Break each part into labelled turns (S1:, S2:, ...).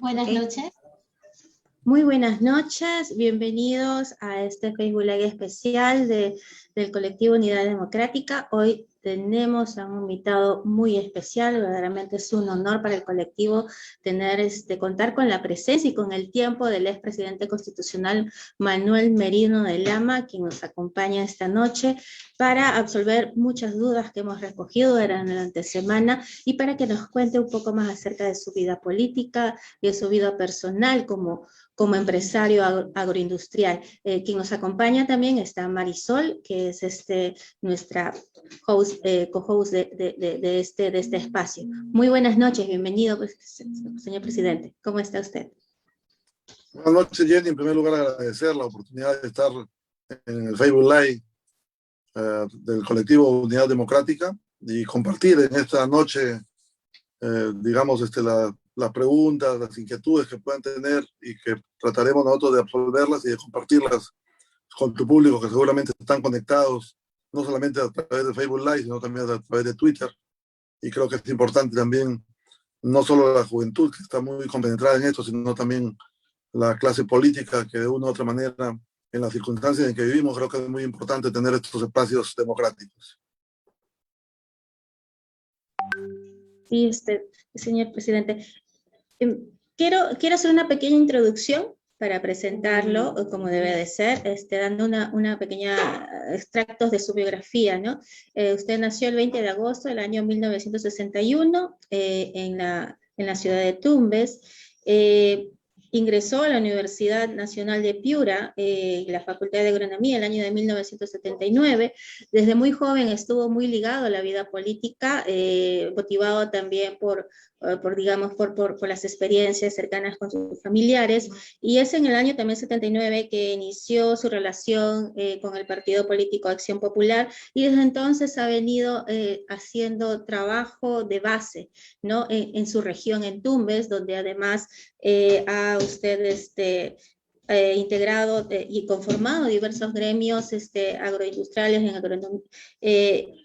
S1: Buenas
S2: Ok.
S1: noches.
S2: Muy buenas noches, bienvenidos a este Facebook Live especial del colectivo Unidad Democrática. Hoy tenemos a un invitado muy especial, verdaderamente es un honor para el colectivo contar con la presencia y con el tiempo del expresidente constitucional Manuel Merino de Lama, quien nos acompaña esta noche para absolver muchas dudas que hemos recogido durante la antesemana y para que nos cuente un poco más acerca de su vida política y de su vida personal como empresario agroindustrial. Quien nos acompaña también está Marisol, que es nuestra co-host de este espacio. Muy buenas noches, bienvenido, señor presidente. ¿Cómo está usted?
S3: Buenas noches, Jenny. En primer lugar, agradecer la oportunidad de estar en el Facebook Live del colectivo Unidad Democrática y compartir en esta noche, digamos, las preguntas, las inquietudes que puedan tener y que trataremos nosotros de absolverlas y de compartirlas con tu público, que seguramente están conectados no solamente a través de Facebook Live, sino también a través de Twitter. Y creo que es importante también, no solo la juventud, que está muy compenetrada en esto, sino también la clase política, que de una u otra manera, en las circunstancias en que vivimos, creo que es muy importante tener estos espacios democráticos.
S2: Sí, señor presidente. Quiero hacer una pequeña introducción para presentarlo como debe de ser, dando una pequeña extractos de su biografía, ¿no? Usted nació el 20 de agosto del año 1961 en la ciudad de Tumbes. Ingresó a la Universidad Nacional de Piura, la Facultad de Agronomía, el año de 1979. Desde muy joven estuvo muy ligado a la vida política, motivado también por las experiencias cercanas con sus familiares, y es en el año también 79 que inició su relación con el partido político Acción Popular, y desde entonces ha venido haciendo trabajo de base, ¿no? En su región, en Tumbes, donde además ha usted integrado y conformado diversos gremios agroindustriales en agronomía,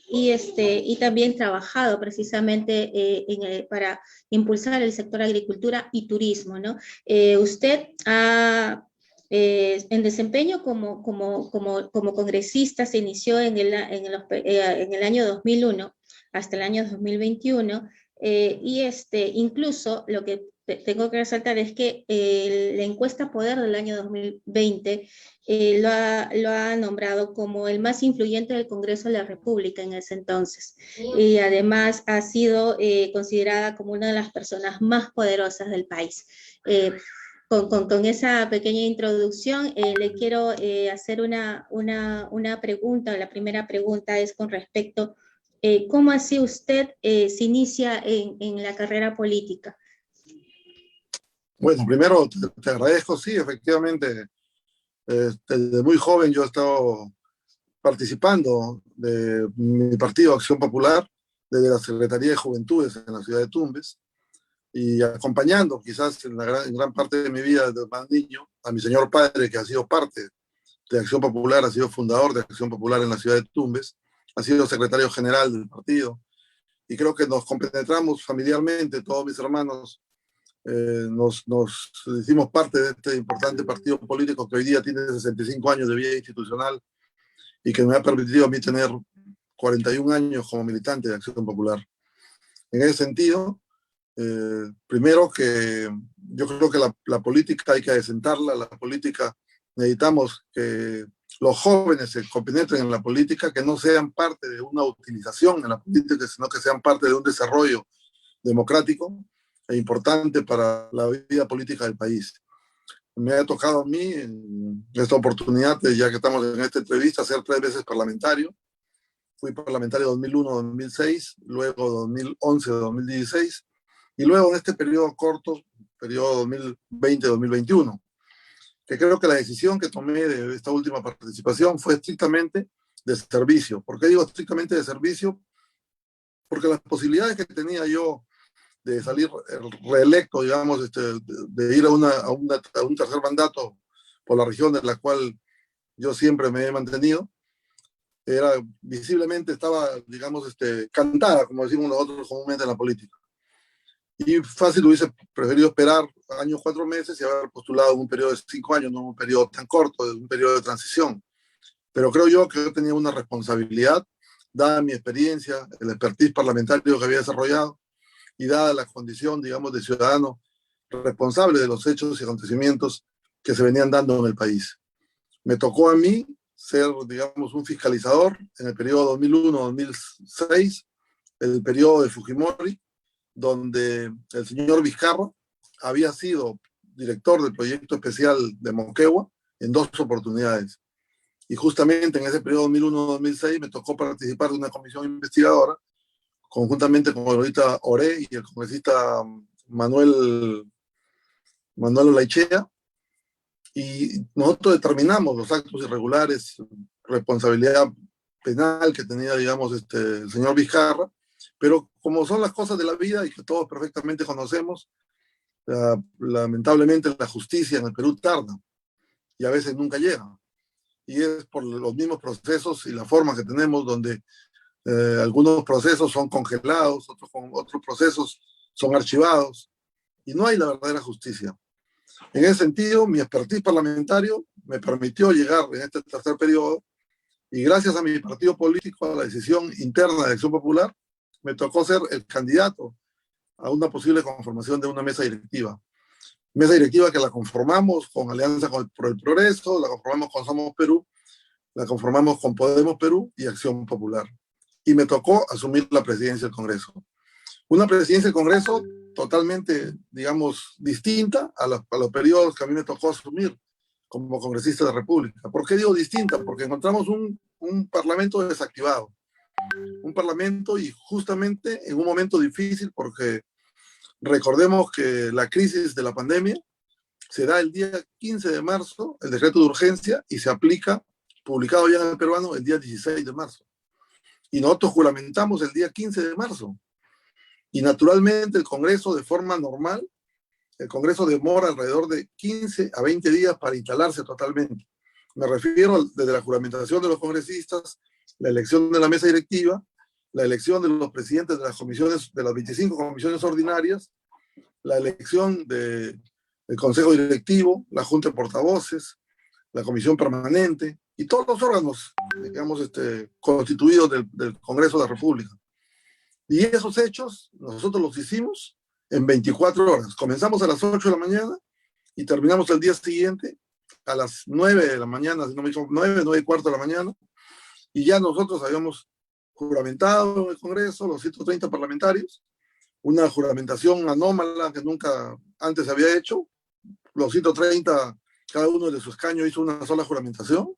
S2: y también trabajado precisamente para impulsar el sector agricultura y turismo, ¿no? Usted ha en desempeño como congresista se inició en el año 2001 hasta el año 2021, y incluso lo que tengo que resaltar es que la encuesta Poder del año 2020 lo ha nombrado como el más influyente del Congreso de la República en ese entonces. Y además ha sido considerada como una de las personas más poderosas del país. Con esa pequeña introducción, le quiero hacer una pregunta. La primera pregunta es con respecto ¿cómo así usted se inicia en la carrera política?
S3: Bueno, primero te agradezco, sí, efectivamente, desde muy joven yo he estado participando de mi partido Acción Popular, desde la Secretaría de Juventudes en la ciudad de Tumbes, y acompañando quizás en gran parte de mi vida desde más niño a mi señor padre, que ha sido parte de Acción Popular, ha sido fundador de Acción Popular en la ciudad de Tumbes, ha sido secretario general del partido, y creo que nos compenetramos familiarmente, todos mis hermanos, nos hicimos parte de este importante partido político que hoy día tiene 65 años de vida institucional y que me ha permitido a mí tener 41 años como militante de Acción Popular. En ese sentido, primero que yo creo que la política hay que adecentarla, la política necesitamos que los jóvenes se compenetren en la política, que no sean parte de una utilización en la política, sino que sean parte de un desarrollo democrático e importante para la vida política del país. Me ha tocado a mí en esta oportunidad, ya que estamos en esta entrevista, ser 3 veces parlamentario. Fui parlamentario 2001-2006, luego 2011-2016, y luego en este periodo corto, periodo 2020-2021, que creo que la decisión que tomé de esta última participación fue estrictamente de servicio. ¿Por qué digo estrictamente de servicio? Porque las posibilidades que tenía yo de salir reelecto, digamos, de ir a un tercer mandato por la región en la cual yo siempre me he mantenido, visiblemente estaba, digamos, cantada, como decimos nosotros comúnmente en la política. Y fácil hubiese preferido esperar años, 4 meses y haber postulado en un periodo de 5 años, no un periodo tan corto, un periodo de transición. Pero creo yo que yo tenía una responsabilidad, dada mi experiencia, el expertise parlamentario que había desarrollado y dada la condición, digamos, de ciudadano responsable de los hechos y acontecimientos que se venían dando en el país. Me tocó a mí ser, digamos, un fiscalizador en el periodo 2001-2006, el periodo de Fujimori, donde el señor Vizcarra había sido director del proyecto especial de Moquegua en 2 oportunidades. Y justamente en ese periodo 2001-2006 me tocó participar de una comisión investigadora, conjuntamente con ahorita Oré y el congresista Manuel Olaichea, y nosotros determinamos los actos irregulares, responsabilidad penal que tenía, digamos, el señor Vizcarra, pero como son las cosas de la vida y que todos perfectamente conocemos, lamentablemente la justicia en el Perú tarda y a veces nunca llega. Y es por los mismos procesos y la forma que tenemos donde algunos procesos son congelados, otros procesos son archivados y no hay la verdadera justicia. En ese sentido, mi expertise parlamentario me permitió llegar en este tercer periodo y gracias a mi partido político, a la decisión interna de Acción Popular, me tocó ser el candidato a una posible conformación de una mesa directiva. Mesa directiva que la conformamos con Alianza por el Progreso, la conformamos con Somos Perú, la conformamos con Podemos Perú y Acción Popular. Y me tocó asumir la presidencia del Congreso. Una presidencia del Congreso totalmente, digamos, distinta a los periodos que a mí me tocó asumir como congresista de la República. ¿Por qué digo distinta? Porque encontramos un parlamento desactivado. Un parlamento y justamente en un momento difícil porque recordemos que la crisis de la pandemia se da el día 15 de marzo, el decreto de urgencia, y se aplica, publicado ya en el peruano, el día 16 de marzo. Y nosotros juramentamos el día 15 de marzo. Y naturalmente el Congreso, de forma normal, el Congreso demora alrededor de 15 a 20 días para instalarse totalmente. Me refiero desde la juramentación de los congresistas, la elección de la mesa directiva, la elección de los presidentes de las comisiones, de las 25 comisiones ordinarias, la elección del Consejo Directivo, la Junta de Portavoces, la Comisión Permanente y todos los órganos, digamos, constituidos del Congreso de la República. Y esos hechos nosotros los hicimos en 24 horas. Comenzamos a las 8 de la mañana y terminamos el día siguiente a las 9 de la mañana, si no me equivoco, 9 y cuarto de la mañana. Y ya nosotros habíamos juramentado en el Congreso, los 130 parlamentarios, una juramentación anómala que nunca antes se había hecho. Los 130, cada uno de su escaño hizo una sola juramentación.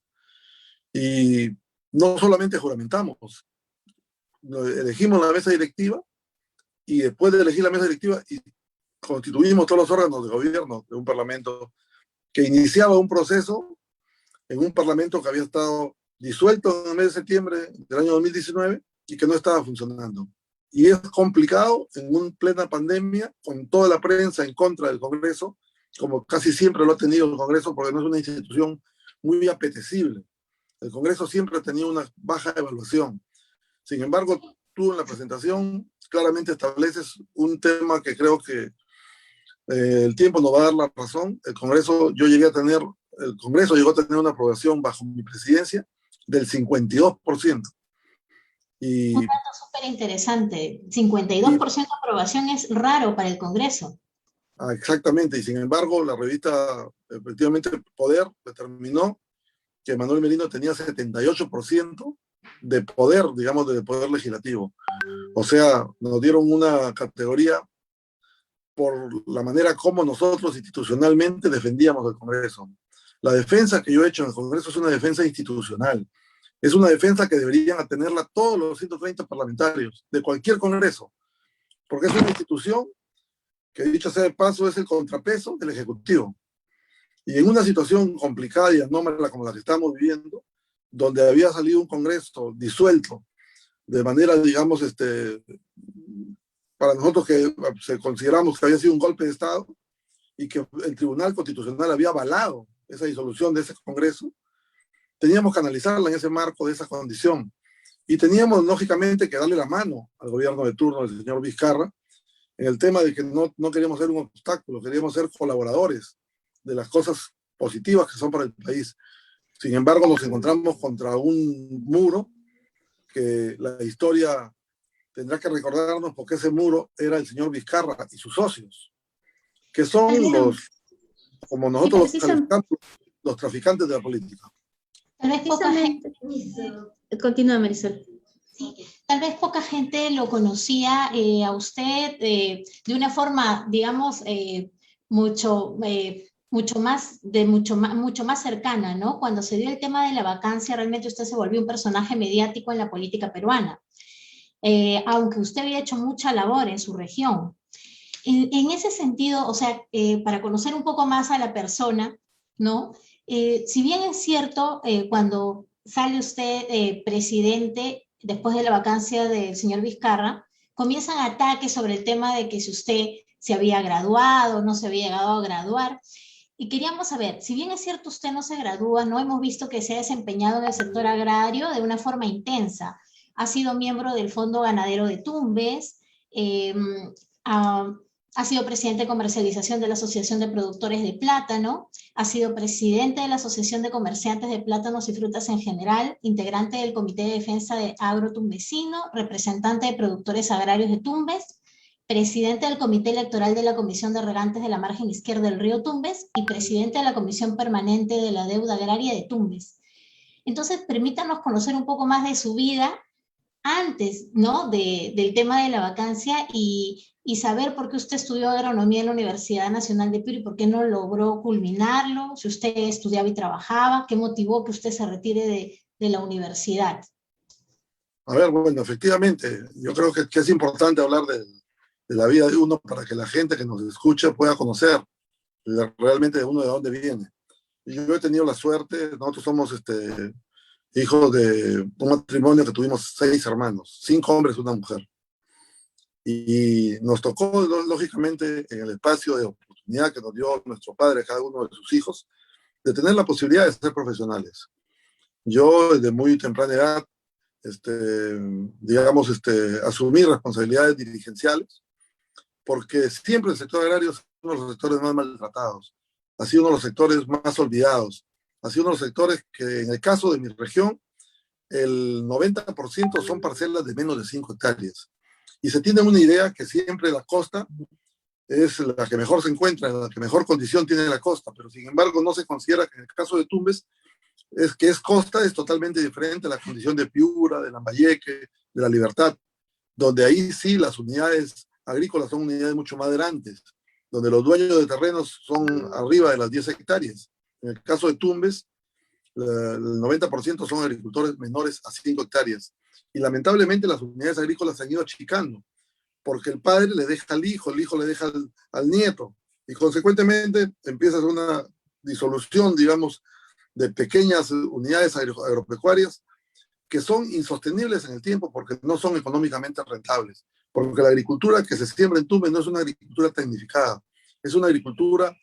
S3: Y no solamente juramentamos, elegimos la mesa directiva y después de elegir la mesa directiva y constituimos todos los órganos de gobierno de un parlamento que iniciaba un proceso en un parlamento que había estado disuelto en el mes de septiembre del año 2019 y que no estaba funcionando. Y es complicado en una plena pandemia, con toda la prensa en contra del Congreso, como casi siempre lo ha tenido el Congreso, porque no es una institución muy apetecible. El Congreso siempre ha tenido una baja evaluación. Sin embargo, tú en la presentación claramente estableces un tema que creo que el tiempo nos va a dar la razón. El Congreso llegó a tener una aprobación bajo mi presidencia del 52%. Y,
S2: un dato súper interesante, 52% de aprobación es raro para el Congreso.
S3: Exactamente, y sin embargo la revista, efectivamente, Poder determinó que Manuel Merino tenía 78% de poder, digamos, de poder legislativo. O sea, nos dieron una categoría por la manera como nosotros institucionalmente defendíamos el Congreso. La defensa que yo he hecho en el Congreso es una defensa institucional. Es una defensa que deberían tenerla todos los 130 parlamentarios de cualquier Congreso, porque es una institución que, dicho sea de paso, es el contrapeso del Ejecutivo. Y en una situación complicada y anómala como la que estamos viviendo, donde había salido un Congreso disuelto de manera, digamos, para nosotros que consideramos que había sido un golpe de Estado y que el Tribunal Constitucional había avalado esa disolución de ese Congreso, teníamos que analizarla en ese marco de esa condición. Y teníamos, lógicamente, que darle la mano al gobierno de turno del señor Vizcarra en el tema de que no queríamos ser un obstáculo, queríamos ser colaboradores de las cosas positivas que son para el país. Sin embargo, nos encontramos contra un muro que la historia tendrá que recordarnos, porque ese muro era el señor Vizcarra y sus socios, que son los, como
S2: Sí,
S3: nosotros los calificamos, los traficantes de la política.
S1: Tal vez poca gente,
S2: continúa, Marisol.
S1: sí, tal vez poca gente lo conocía a usted de una forma, digamos, mucho más cercana, ¿no? Cuando se dio el tema de la vacancia, realmente usted se volvió un personaje mediático en la política peruana, aunque usted había hecho mucha labor en su región. En ese sentido, o sea, para conocer un poco más a la persona, ¿no? Si bien es cierto, cuando sale usted presidente, después de la vacancia del señor Vizcarra, comienzan ataques sobre el tema de que si usted se había graduado, no se había llegado a graduar. Y queríamos saber, si bien es cierto usted no se gradúa, no hemos visto que se ha desempeñado en el sector agrario de una forma intensa. Ha sido miembro del Fondo Ganadero de Tumbes, ha sido presidente de comercialización de la Asociación de Productores de Plátano, ha sido presidente de la Asociación de Comerciantes de Plátanos y Frutas en general, integrante del Comité de Defensa de Agro Tumbesino, representante de productores agrarios de Tumbes, presidente del Comité Electoral de la Comisión de Regantes de la Margen Izquierda del Río Tumbes y presidente de la Comisión Permanente de la Deuda Agraria de Tumbes. Entonces, permítanos conocer un poco más de su vida antes, ¿no?, del tema de la vacancia y saber por qué usted estudió agronomía en la Universidad Nacional de Piura y por qué no logró culminarlo, si usted estudiaba y trabajaba, qué motivó que usted se retire de la universidad.
S3: A ver, bueno, efectivamente, yo creo que es importante hablar de la vida de uno para que la gente que nos escucha pueda conocer realmente de uno de dónde viene. Y yo he tenido la suerte, nosotros somos hijos de un matrimonio que tuvimos 6 hermanos, 5 hombres y una mujer. Y nos tocó, lógicamente, en el espacio de oportunidad que nos dio nuestro padre a cada uno de sus hijos, de tener la posibilidad de ser profesionales. Yo, desde muy temprana edad, asumí responsabilidades dirigenciales, porque siempre el sector agrario es uno de los sectores más maltratados, ha sido uno de los sectores más olvidados, ha sido uno de los sectores que, en el caso de mi región, el 90% son parcelas de menos de 5 hectáreas. Y se tiene una idea que siempre la costa es la que mejor se encuentra, la que mejor condición tiene la costa, pero sin embargo no se considera que en el caso de Tumbes, que es costa, es totalmente diferente a la condición de Piura, de Lambayeque, de La Libertad, donde ahí sí las unidades agrícolas son unidades mucho más grandes, donde los dueños de terrenos son arriba de las 10 hectáreas. En el caso de Tumbes, el 90% son agricultores menores a 5 hectáreas. Y lamentablemente las unidades agrícolas se han ido achicando, porque el padre le deja al hijo, el hijo le deja al nieto, y consecuentemente empieza una disolución, digamos, de pequeñas unidades agropecuarias que son insostenibles en el tiempo porque no son económicamente rentables. Porque la agricultura que se siembra en Tumbes no es una agricultura tecnificada, es una agricultura,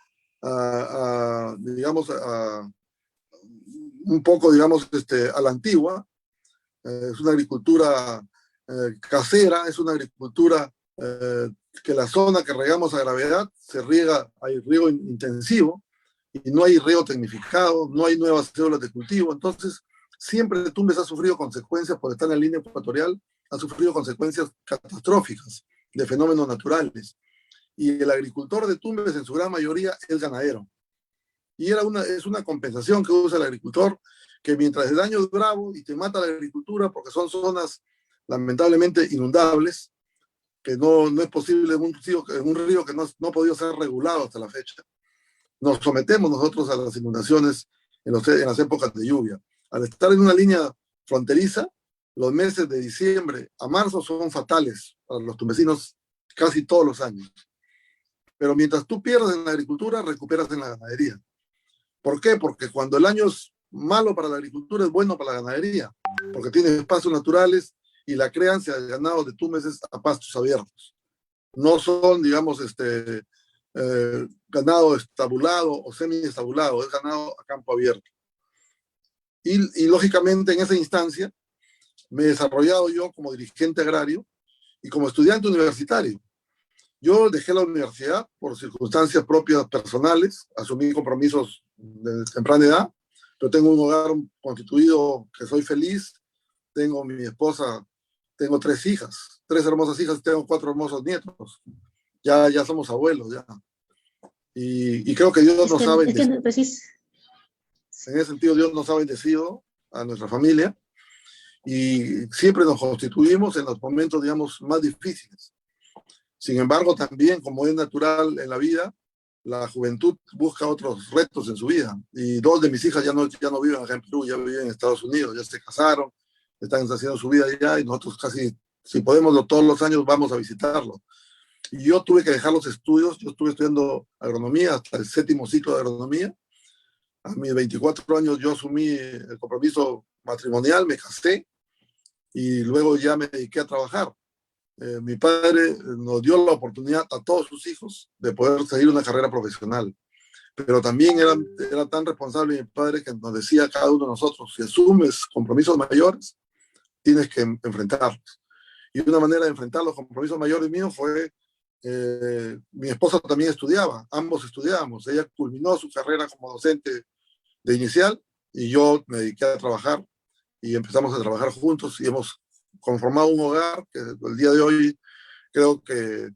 S3: digamos, un poco, digamos, a la antigua, es una agricultura casera, es una agricultura que la zona que regamos a gravedad se riega, hay riego intensivo y no hay riego tecnificado, no hay nuevas células de cultivo. Entonces, siempre Tumbes ha sufrido consecuencias, por estar en la línea ecuatorial, ha sufrido consecuencias catastróficas de fenómenos naturales. Y el agricultor de Tumbes, en su gran mayoría, es ganadero. Y es una compensación que usa el agricultor, que mientras el daño es bravo y te mata la agricultura, porque son zonas lamentablemente inundables, que no es posible en un río que no ha podido ser regulado hasta la fecha. Nos sometemos nosotros a las inundaciones en las épocas de lluvia. Al estar en una línea fronteriza, los meses de diciembre a marzo son fatales para los tumbesinos casi todos los años. Pero mientras tú pierdes en la agricultura, recuperas en la ganadería. ¿Por qué? Porque cuando el año es malo para la agricultura, es bueno para la ganadería, porque tiene espacios naturales y la crianza de ganado de Tumbes es a pastos abiertos. No son, digamos, ganado estabulado o semi-estabulado, es ganado a campo abierto. Y lógicamente en esa instancia me he desarrollado yo como dirigente agrario y como estudiante universitario. Yo dejé la universidad por circunstancias propias personales, asumí compromisos de temprana edad, pero tengo un hogar constituido que soy feliz, tengo mi esposa, tengo 3 hijas, 3 hermosas hijas, tengo 4 hermosos nietos. Ya somos abuelos, ya. Y creo que Dios nos ha bendecido. En ese sentido, Dios nos ha bendecido a nuestra familia y siempre nos constituimos en los momentos, digamos, más difíciles. Sin embargo, también, como es natural en la vida, la juventud busca otros retos en su vida. Y 2 de mis hijas ya no viven acá en Perú, ya viven en Estados Unidos, ya se casaron, están haciendo su vida allá y nosotros casi, si podemos, todos los años vamos a visitarlos. Y yo tuve que dejar los estudios, yo estuve estudiando agronomía hasta el 7º ciclo de agronomía. A mis 24 años yo asumí el compromiso matrimonial, me casé y luego ya me dediqué a trabajar. Mi padre nos dio la oportunidad a todos sus hijos de poder seguir una carrera profesional, pero también era tan responsable mi padre que nos decía a cada uno de nosotros, si asumes compromisos mayores, tienes que enfrentarlos. Y una manera de enfrentar los compromisos mayores míos fue, mi esposa también estudiaba, ambos estudiábamos, ella culminó su carrera como docente de inicial y yo me dediqué a trabajar y empezamos a trabajar juntos y hemos conformado un hogar que el día de hoy creo que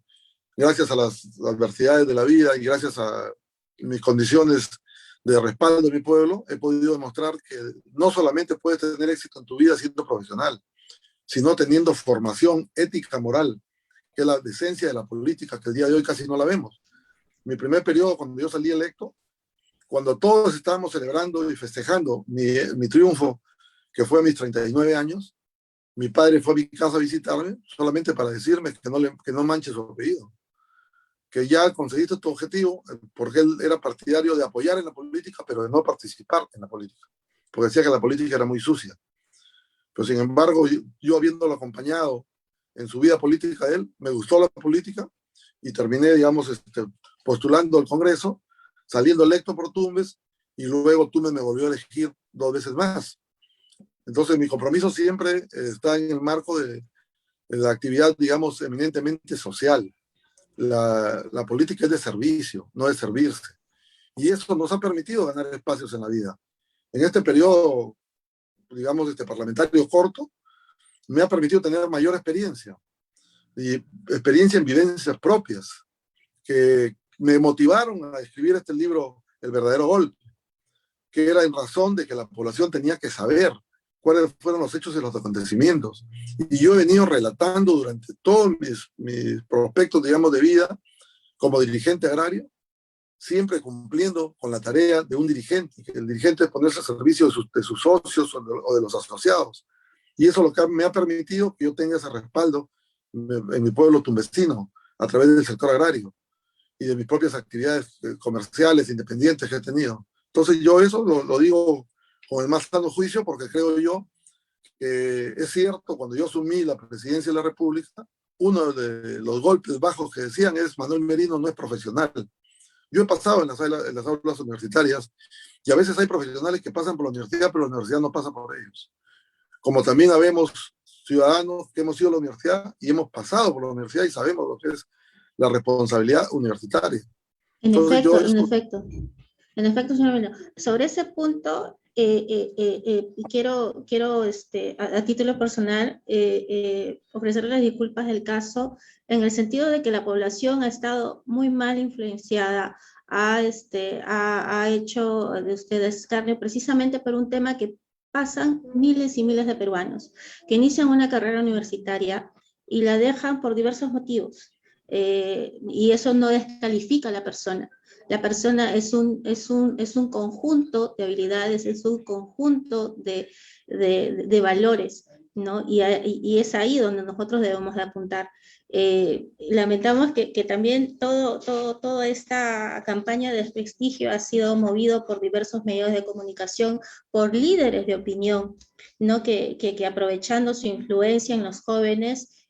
S3: gracias a las adversidades de la vida y gracias a mis condiciones de respaldo de mi pueblo, he podido demostrar que no solamente puedes tener éxito en tu vida siendo profesional, sino teniendo formación ética, moral, que es la decencia de la política, que el día de hoy casi no la vemos. Mi primer periodo, cuando yo salí electo, cuando todos estábamos celebrando y festejando mi triunfo, que fue a mis 39 años, mi padre fue a mi casa a visitarme solamente para decirme que no manche su apellido, que ya conseguiste tu objetivo, porque él era partidario de apoyar en la política, pero de no participar en la política, porque decía que la política era muy sucia. Pero sin embargo, yo habiéndolo acompañado en su vida política de él, me gustó la política y terminé, digamos, postulando al Congreso, saliendo electo por Tumbes, y luego Tumbes me volvió a elegir 2 veces más. Entonces, mi compromiso siempre está en el marco de la actividad, digamos, eminentemente social. La política es de servicio, no de servirse. Y eso nos ha permitido ganar espacios en la vida. En este periodo, digamos, parlamentario corto, me ha permitido tener mayor experiencia. Y experiencia en vivencias propias, que me motivaron a escribir este libro, El verdadero golpe, que era en razón de que la población tenía que saber cuáles fueron los hechos y los acontecimientos. Y yo he venido relatando durante todos mis prospectos, digamos, de vida como dirigente agrario, siempre cumpliendo con la tarea de un dirigente, que el dirigente es ponerse al servicio de sus socios o de los asociados. Y eso es lo que me ha permitido que yo tenga ese respaldo en mi pueblo tumbesino, a través del sector agrario y de mis propias actividades comerciales, independientes que he tenido. Entonces yo eso lo digo con el más sano juicio, porque creo yo que es cierto, cuando yo asumí la presidencia de la República, uno de los golpes bajos que decían es: Manuel Merino no es profesional. Yo he pasado en las aulas universitarias y a veces hay profesionales que pasan por la universidad, pero la universidad no pasa por ellos. Como también habemos ciudadanos que hemos ido a la universidad y hemos pasado por la universidad y sabemos lo que es la responsabilidad universitaria.
S2: En efecto, señor Merino. Sobre ese punto, quiero a título personal, ofrecerle las disculpas del caso, en el sentido de que la población ha estado muy mal influenciada, ha hecho de ustedes escarnio precisamente por un tema que pasan miles y miles de peruanos, que inician una carrera universitaria y la dejan por diversos motivos, y eso no descalifica a la persona. La persona es un conjunto de habilidades, es un conjunto de valores, ¿no? Y es ahí donde nosotros debemos de apuntar. Lamentamos que también toda esta campaña de desprestigio ha sido movido por diversos medios de comunicación, por líderes de opinión, ¿no? Que aprovechando su influencia en los jóvenes,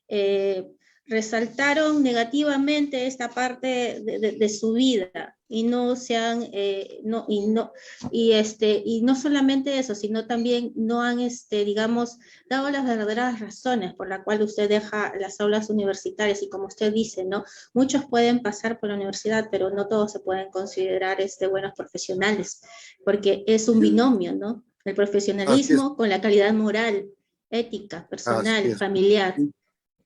S2: resaltaron negativamente esta parte de su vida, y no sean, y no solamente eso, sino también no han, digamos, dado las verdaderas razones por la cual usted deja las aulas universitarias, y como usted dice, ¿no? Muchos pueden pasar por la universidad, pero no todos se pueden considerar, buenos profesionales, porque es un binomio, ¿no? El
S3: Así es,
S2: profesionalismo con la calidad moral, ética,
S3: así
S2: personal,
S3: es.
S2: familiar.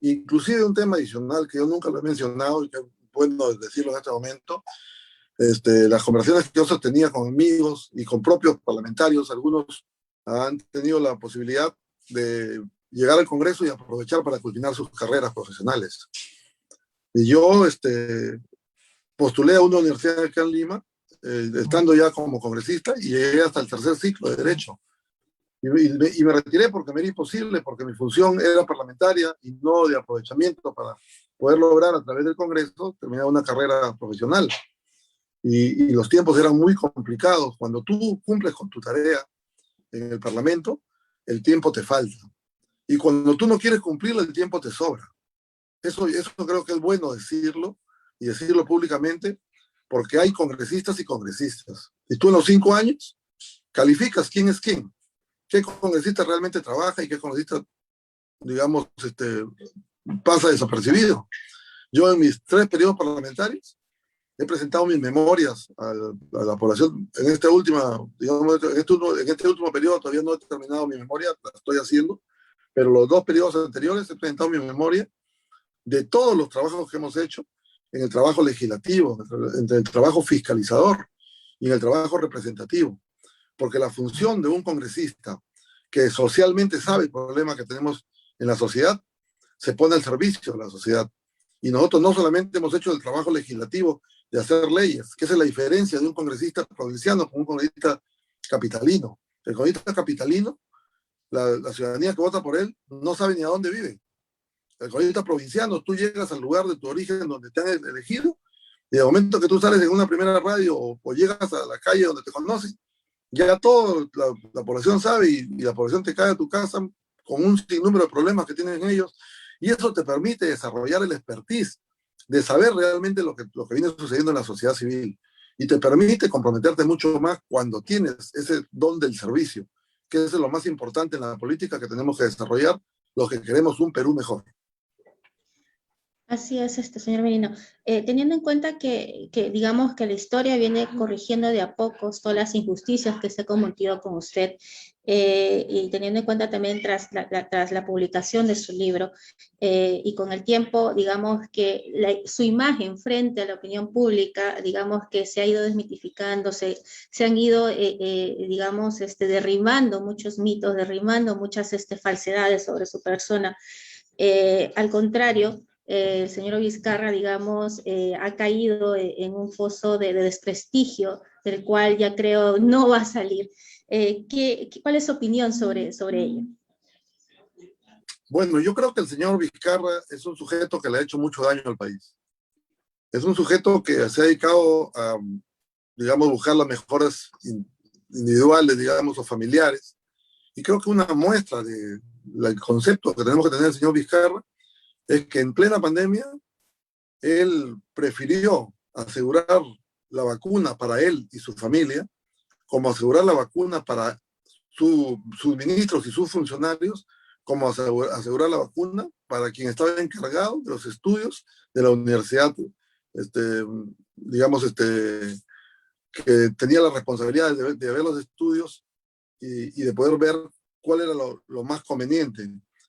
S3: Inclusive un tema adicional que yo nunca lo he mencionado y que es bueno decirlo en este momento, las conversaciones que yo sostenía con amigos y con propios parlamentarios, algunos han tenido la posibilidad de llegar al Congreso y aprovechar para culminar sus carreras profesionales. Y yo postulé a una universidad acá en Lima, estando ya como congresista, y llegué hasta el tercer ciclo de Derecho. Y me retiré porque me era imposible, porque mi función era parlamentaria y no de aprovechamiento para poder lograr a través del Congreso terminar una carrera profesional. Y los tiempos eran muy complicados. Cuando tú cumples con tu tarea en el Parlamento, el tiempo te falta. Y cuando tú no quieres cumplirlo, el tiempo te sobra. Eso creo que es bueno decirlo y decirlo públicamente, porque hay congresistas y congresistas. Y tú en los 5 años calificas quién es quién, qué congresista realmente trabaja y qué congresista, digamos, pasa desapercibido. Yo en mis 3 periodos parlamentarios he presentado mis memorias a la población. En esta última, digamos, en este último periodo todavía no he terminado mi memoria, la estoy haciendo, pero los 2 periodos anteriores he presentado mi memoria de todos los trabajos que hemos hecho en el trabajo legislativo, en el trabajo fiscalizador y en el trabajo representativo. Porque la función de un congresista que socialmente sabe el problema que tenemos en la sociedad, se pone al servicio de la sociedad. Y nosotros no solamente hemos hecho el trabajo legislativo de hacer leyes, que esa es la diferencia de un congresista provinciano con un congresista capitalino. El congresista capitalino, la ciudadanía que vota por él, no sabe ni a dónde vive. El congresista provinciano, tú llegas al lugar de tu origen donde te han elegido, y de momento que tú sales en una primera radio o llegas a la calle donde te conocen, ya toda la población sabe y la población te cae a tu casa con un sinnúmero de problemas que tienen ellos, y eso te permite desarrollar el expertise de saber realmente lo que viene sucediendo en la sociedad civil, y te permite comprometerte mucho más cuando tienes ese don del servicio, que es lo más importante en la política que tenemos que desarrollar los que queremos un Perú mejor.
S2: Así es, señor Merino. Teniendo en cuenta digamos que la historia viene corrigiendo de a pocos todas las injusticias que se han cometido con usted, y teniendo en cuenta también tras la publicación de su libro, y con el tiempo, digamos que su imagen frente a la opinión pública, digamos que se ha ido desmitificando, se han ido, digamos, derribando muchos mitos, derribando muchas falsedades sobre su persona. Al contrario, el señor Vizcarra, digamos, ha caído en un foso de desprestigio, del cual ya creo no va a salir. ¿Cuál es su opinión sobre ello?
S3: Bueno, yo creo que el señor Vizcarra es un sujeto que le ha hecho mucho daño al país. Es un sujeto que se ha dedicado a, digamos, buscar las mejoras individuales, digamos, o familiares. Y creo que una muestra del concepto que tenemos que tener el señor Vizcarra es que en plena pandemia él prefirió asegurar la vacuna para él y su familia, como asegurar la vacuna para sus ministros y sus funcionarios, como asegurar la vacuna para quien estaba encargado de los estudios de la universidad, digamos, que tenía la responsabilidad de ver los estudios y de poder ver cuál era lo más conveniente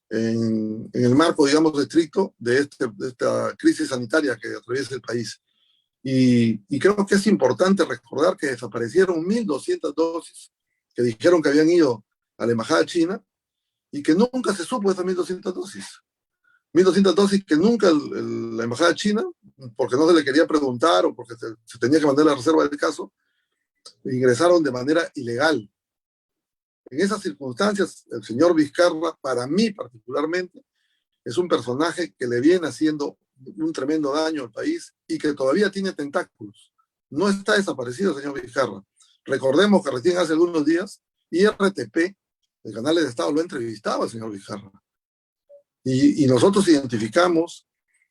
S3: en el marco, digamos, estricto de esta crisis sanitaria que atraviesa el país. Y creo que es importante recordar que desaparecieron 1.200 dosis que dijeron que habían ido a la embajada china y que nunca se supo de esas 1.200 dosis. 1.200 dosis que nunca la embajada china, porque no se le quería preguntar o porque se tenía que mandar la reserva del caso, ingresaron de manera ilegal. En esas circunstancias, el señor Vizcarra, para mí particularmente, es un personaje que le viene haciendo un tremendo daño al país y que todavía tiene tentáculos. No está desaparecido el señor Vizcarra. Recordemos que recién hace algunos días, IRTP, el canal de Estado, lo entrevistaba al señor Vizcarra. Y nosotros identificamos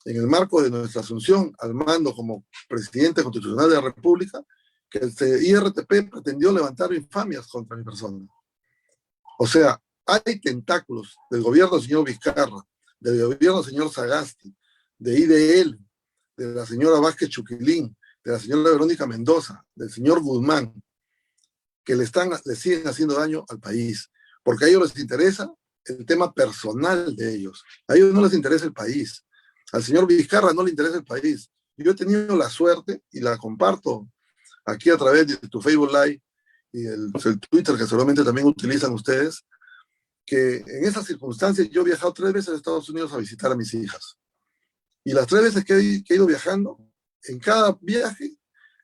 S3: en el marco de nuestra asunción al mando como presidente constitucional de la República, que el IRTP pretendió levantar infamias contra mi persona. O sea, hay tentáculos del gobierno del señor Vizcarra, del gobierno del señor Sagasti, de IDL, de la señora Vázquez Chuquilín, de la señora Verónica Mendoza, del señor Guzmán, que le siguen haciendo daño al país, porque a ellos les interesa el tema personal de ellos. A ellos no les interesa el país. Al señor Vizcarra no le interesa el país. Yo he tenido la suerte, y la comparto aquí a través de tu Facebook Live y el Twitter, que seguramente también utilizan ustedes, que en esas circunstancias yo he viajado 3 veces a Estados Unidos a visitar a mis hijas. Y las 3 veces que he ido viajando, en cada viaje,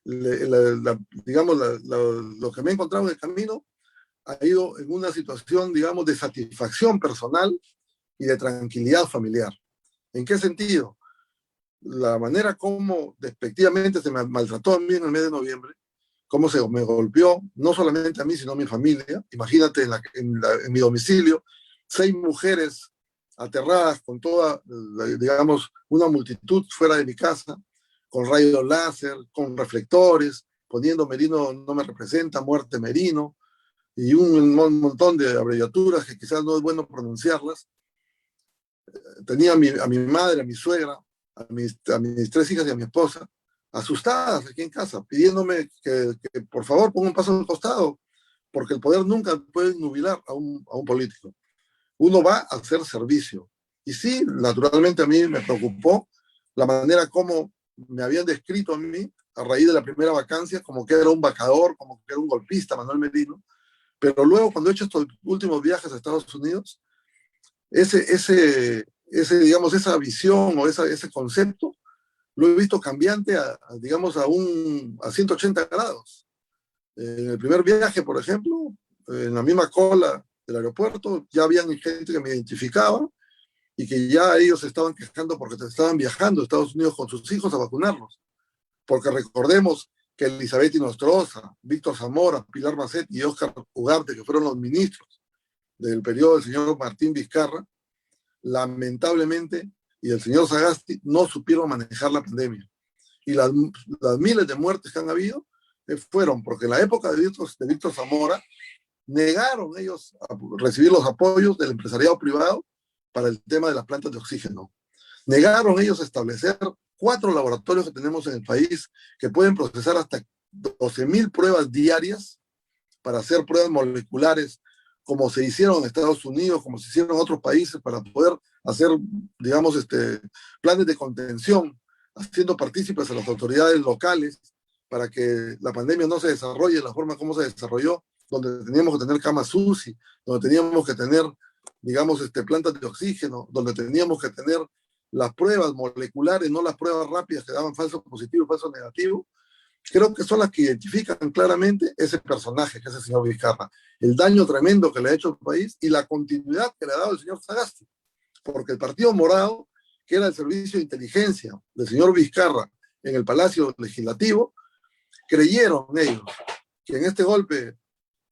S3: digamos, lo que me he encontrado en el camino ha ido en una situación, digamos, de satisfacción personal y de tranquilidad familiar. ¿En qué sentido? La manera como despectivamente se me maltrató a mí en el mes de noviembre, cómo se me golpeó, no solamente a mí, sino a mi familia. Imagínate en mi domicilio, 6 mujeres aterradas con toda, digamos, una multitud fuera de mi casa, con rayos láser, con reflectores, poniendo Merino no me representa, muerte Merino, y un montón de abreviaturas que quizás no es bueno pronunciarlas. Tenía a mi madre, a mi suegra, a mis 3 hijas y a mi esposa, asustadas aquí en casa, pidiéndome que por favor ponga un paso al costado, porque el poder nunca puede nubilar a un político. Uno va a hacer servicio. Y sí, naturalmente a mí me preocupó la manera como me habían descrito a mí a raíz de la primera vacancia, como que era un vacador, como que era un golpista, Manuel Merino. Pero luego, cuando he hecho estos últimos viajes a Estados Unidos, digamos, esa visión o ese concepto lo he visto cambiante digamos, a 180 grados. En el primer viaje, por ejemplo, en la misma cola del aeropuerto, ya habían gente que me identificaba y que ya ellos estaban quejando porque estaban viajando a Estados Unidos con sus hijos a vacunarlos. Porque recordemos que Elizabeth Inostroza, Víctor Zamora, Pilar Macet y Óscar Ugarte, que fueron los ministros del periodo del señor Martín Vizcarra, lamentablemente, y el señor Sagasti, no supieron manejar la pandemia. Y las miles de muertes que han habido fueron porque en la época de Víctor Zamora negaron ellos a recibir los apoyos del empresariado privado para el tema de las plantas de oxígeno. Negaron ellos establecer 4 laboratorios que tenemos en el país que pueden procesar hasta 12,000 pruebas diarias para hacer pruebas moleculares, como se hicieron en Estados Unidos, como se hicieron en otros países, para poder hacer, digamos, planes de contención, haciendo partícipes a las autoridades locales para que la pandemia no se desarrolle de la forma como se desarrolló, donde teníamos que tener camas UCI, donde teníamos que tener, digamos, plantas de oxígeno, donde teníamos que tener las pruebas moleculares, no las pruebas rápidas que daban falso positivo, falso negativo. Creo que son las que identifican claramente ese personaje, que es el señor Vizcarra, el daño tremendo que le ha hecho al país y la continuidad que le ha dado el señor Sagasti. Porque el Partido Morado, que era el servicio de inteligencia del señor Vizcarra en el Palacio Legislativo, creyeron ellos que en este golpe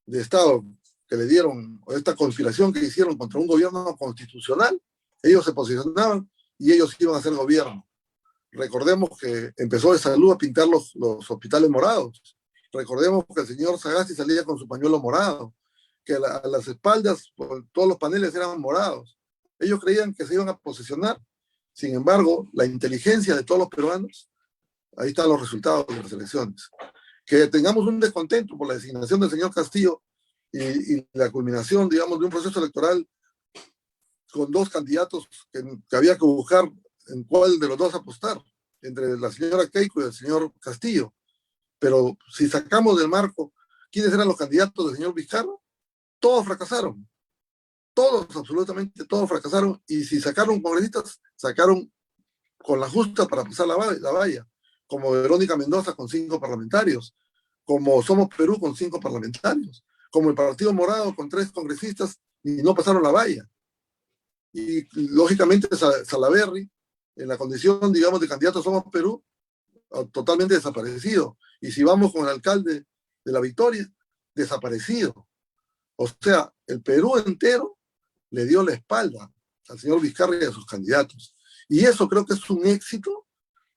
S3: de Estado que le dieron, o esta conspiración que hicieron contra un gobierno constitucional, ellos se posicionaban y ellos iban a hacer gobierno. Recordemos que empezó de salud a pintar los hospitales morados. Recordemos que el señor Sagasti salía con su pañuelo morado, que a las espaldas todos los paneles eran morados. Ellos creían que se iban a posicionar. Sin embargo, la inteligencia de todos los peruanos, ahí están los resultados de las elecciones. Que tengamos un descontento por la designación del señor Castillo y la culminación, digamos, de un proceso electoral con 2 candidatos que había que buscar en cuál de los 2 apostar, entre la señora Keiko y el señor Castillo. Pero si sacamos del marco quiénes eran los candidatos del señor Vizcarra, todos fracasaron. Todos, absolutamente todos fracasaron. Y si sacaron congresistas, sacaron con la justa para pasar la valla, como Verónica Mendoza con 5 parlamentarios, como Somos Perú con 5 parlamentarios, como el Partido Morado con 3 congresistas y no pasaron la valla. Y lógicamente Salaverry, en la condición, digamos, de candidato a Somos Perú, totalmente desaparecido. Y si vamos con el alcalde de La Victoria, desaparecido. O sea, el Perú entero le dio la espalda al señor Vizcarra y a sus candidatos. Y eso creo que es un éxito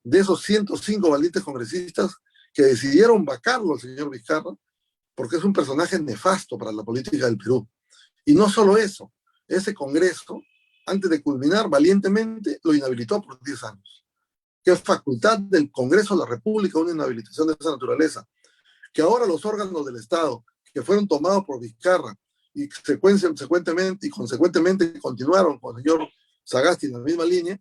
S3: de esos 105 valientes congresistas que decidieron vacarlo al señor Vizcarra, porque es un personaje nefasto para la política del Perú. Y no solo eso, ese Congreso, antes de culminar, valientemente lo inhabilitó por 10 años. Que es facultad del Congreso de la República una inhabilitación de esa naturaleza. Que ahora los órganos del Estado, que fueron tomados por Vizcarra y consecuentemente continuaron con el señor Sagasti en la misma línea,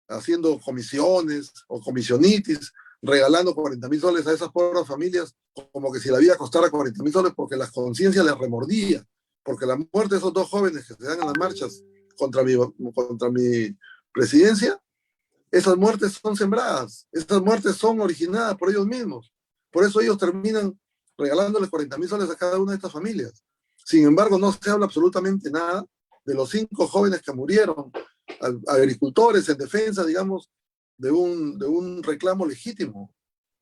S3: haciendo comisiones o comisionitis, regalando 40.000 soles a esas pobres familias, como que si la vida costara 40.000 soles, porque la conciencia les remordía, porque la muerte de esos dos jóvenes que se dan en las marchas contra mi presidencia, esas muertes son sembradas, esas muertes son originadas por ellos mismos. Por eso ellos terminan regalándoles 40.000 soles a cada una de estas familias. Sin embargo, no se habla absolutamente nada de los 5 jóvenes que murieron, agricultores en defensa, digamos, de un reclamo legítimo,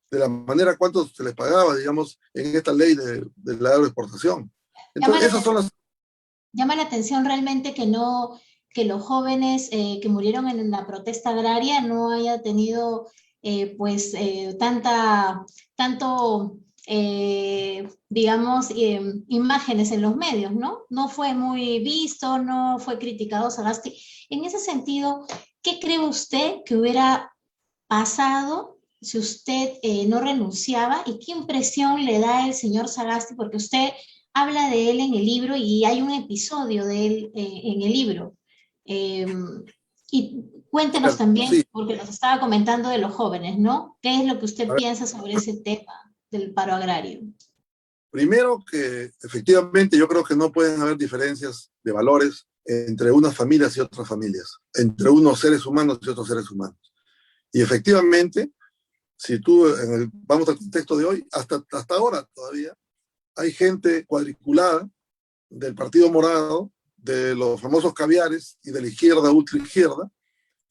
S3: de la manera cuánto se les pagaba, digamos, en esta ley de la agroexportación. Entonces, esas son las...
S1: Llama la atención realmente que no, que los jóvenes que murieron en la protesta agraria no haya tenido tanto, digamos, imágenes en los medios, ¿no? No fue muy visto, no fue criticado Sagasti. En ese sentido, ¿qué cree usted que hubiera pasado si usted no renunciaba y qué impresión le da el señor Sagasti? Porque usted habla de él en el libro y hay un episodio de él en el libro. Y cuéntenos también, sí, porque nos estaba comentando de los jóvenes, ¿no? ¿Qué es lo que usted piensa sobre ese tema del paro agrario?
S3: Primero que efectivamente yo creo que no pueden haber diferencias de valores entre unas familias y otras familias, entre unos seres humanos y otros seres humanos. Y efectivamente, si tú, vamos al contexto de hoy, hasta ahora todavía, hay gente cuadriculada del Partido Morado, de los famosos caviares y de la izquierda, ultraizquierda,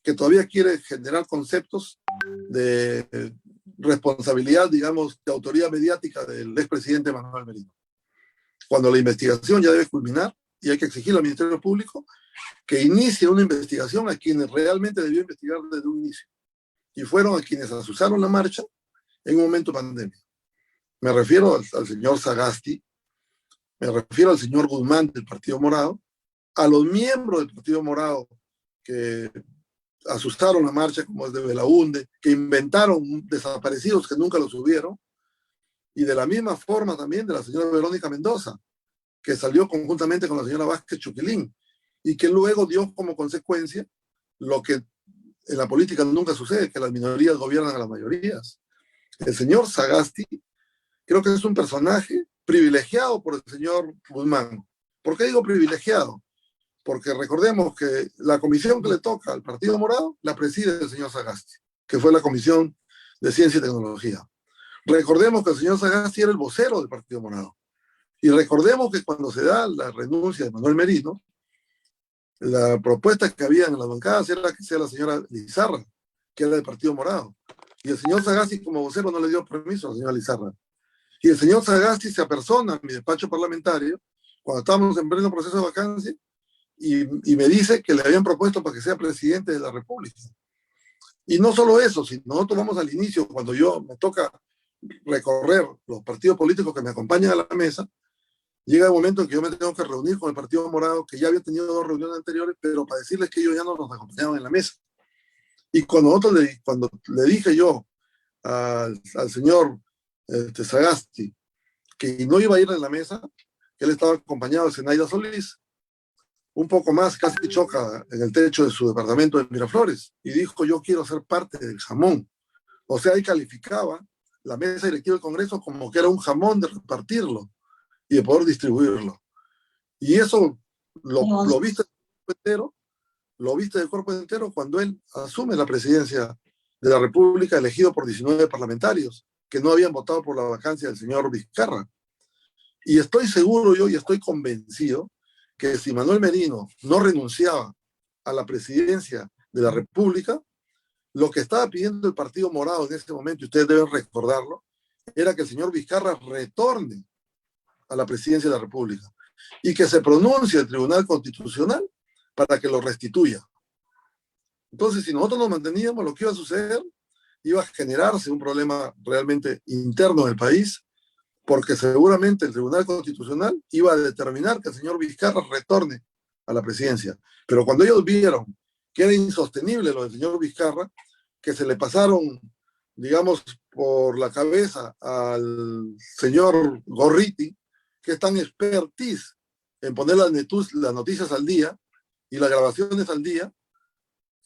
S3: que todavía quiere generar conceptos de responsabilidad, digamos, de autoría mediática del expresidente Manuel Merino. Cuando la investigación ya debe culminar y hay que exigirle al Ministerio Público que inicie una investigación a quienes realmente debió investigar desde un inicio. Y fueron a quienes asusaron la marcha en un momento de pandemia. Me refiero al señor Sagasti, me refiero al señor Guzmán del Partido Morado, a los miembros del Partido Morado que asustaron la marcha, como es de Belaúnde, que inventaron desaparecidos que nunca los hubieron, y de la misma forma también de la señora Verónica Mendoza, que salió conjuntamente con la señora Vázquez Chuquilín, y que luego dio como consecuencia lo que en la política nunca sucede, que las minorías gobiernan a las mayorías. El señor Sagasti creo que es un personaje privilegiado por el señor Guzmán. ¿Por qué digo privilegiado? Porque recordemos que la comisión que le toca al Partido Morado la preside el señor Sagasti, que fue la Comisión de Ciencia y Tecnología. Recordemos que el señor Sagasti era el vocero del Partido Morado. Y recordemos que cuando se da la renuncia de Manuel Merino, la propuesta que había en las bancadas era que sea la señora Lizarra, que era del Partido Morado. Y el señor Sagasti como vocero no le dio permiso a la señora Lizarra. Y el señor Sagasti se apersona en mi despacho parlamentario cuando estábamos en pleno proceso de vacancia y me dice que le habían propuesto para que sea presidente de la República. Y no solo eso, sino nosotros vamos al inicio, cuando me toca recorrer los partidos políticos que me acompañan a la mesa, llega el momento en que yo me tengo que reunir con el Partido Morado, que ya había tenido 2 reuniones anteriores, pero para decirles que ellos ya no nos acompañaban en la mesa. Y cuando le dije yo al señor Sagasti que no iba a ir en la mesa, que él estaba acompañado de Zenaida Solís, un poco más, casi choca en el techo de su departamento de Miraflores, y dijo: yo quiero ser parte del jamón. O sea, ahí calificaba la mesa directiva del Congreso como que era un jamón de repartirlo y de poder distribuirlo. Y eso lo viste del cuerpo entero cuando él asume la presidencia de la República, elegido por 19 parlamentarios que no habían votado por la vacancia del señor Vizcarra. Y estoy seguro yo y estoy convencido que si Manuel Merino no renunciaba a la presidencia de la República, lo que estaba pidiendo el Partido Morado en ese momento, y ustedes deben recordarlo, era que el señor Vizcarra retorne a la presidencia de la República y que se pronuncie el Tribunal Constitucional para que lo restituya. Entonces, si nosotros nos manteníamos, lo que iba a suceder, iba a generarse un problema realmente interno del país, porque seguramente el Tribunal Constitucional iba a determinar que el señor Vizcarra retorne a la presidencia. Pero cuando ellos vieron que era insostenible lo del señor Vizcarra, que se le pasaron, digamos, por la cabeza al señor Gorriti, que es tan expertise en poner las noticias al día y las grabaciones al día,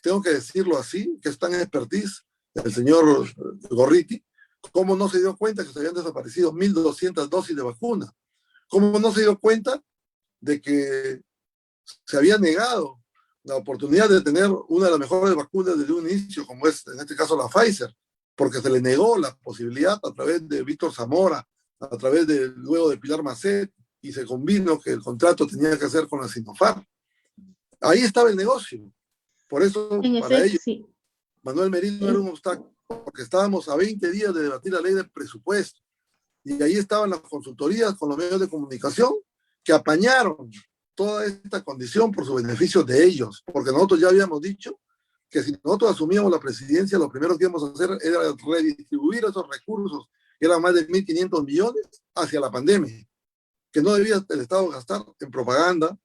S3: tengo que decirlo así, que es tan expertise el señor Gorriti, ¿cómo no se dio cuenta que se habían desaparecido 1.200 dosis de vacuna? ¿Cómo no se dio cuenta de que se había negado la oportunidad de tener una de las mejores vacunas desde un inicio, como es en este caso la Pfizer? Porque se le negó la posibilidad a través de Víctor Zamora, a través luego de Pilar Macet, y se convino que el contrato tenía que hacer con la Sinopharm. Ahí estaba el negocio. Por eso,
S2: En
S3: para
S2: efecto,
S3: ellos,
S2: sí.
S3: Manuel Merino era un obstáculo, porque estábamos a 20 días de debatir la ley del presupuesto. Y ahí estaban las consultorías con los medios de comunicación que apañaron toda esta condición por su beneficio de ellos, porque nosotros ya habíamos dicho que si nosotros asumíamos la presidencia, lo primero que íbamos a hacer era redistribuir esos recursos, que eran más de 1.500 millones, hacia la pandemia, que no debía el Estado gastar en propaganda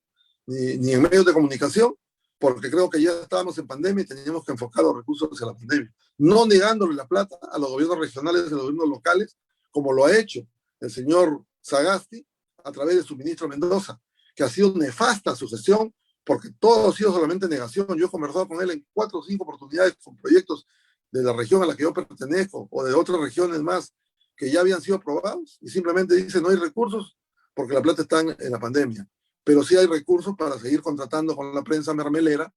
S3: ni en medios de comunicación, porque creo que ya estábamos en pandemia y teníamos que enfocar los recursos hacia la pandemia, no negándole la plata a los gobiernos regionales y a los gobiernos locales, como lo ha hecho el señor Sagasti a través de su ministro Mendoza, que ha sido nefasta su gestión, porque todo ha sido solamente negación. Yo he conversado con él en 4 o 5 oportunidades con proyectos de la región a la que yo pertenezco o de otras regiones más que ya habían sido aprobados y simplemente dice no hay recursos porque la plata está en la pandemia. Pero sí hay recursos para seguir contratando con la prensa mermelera,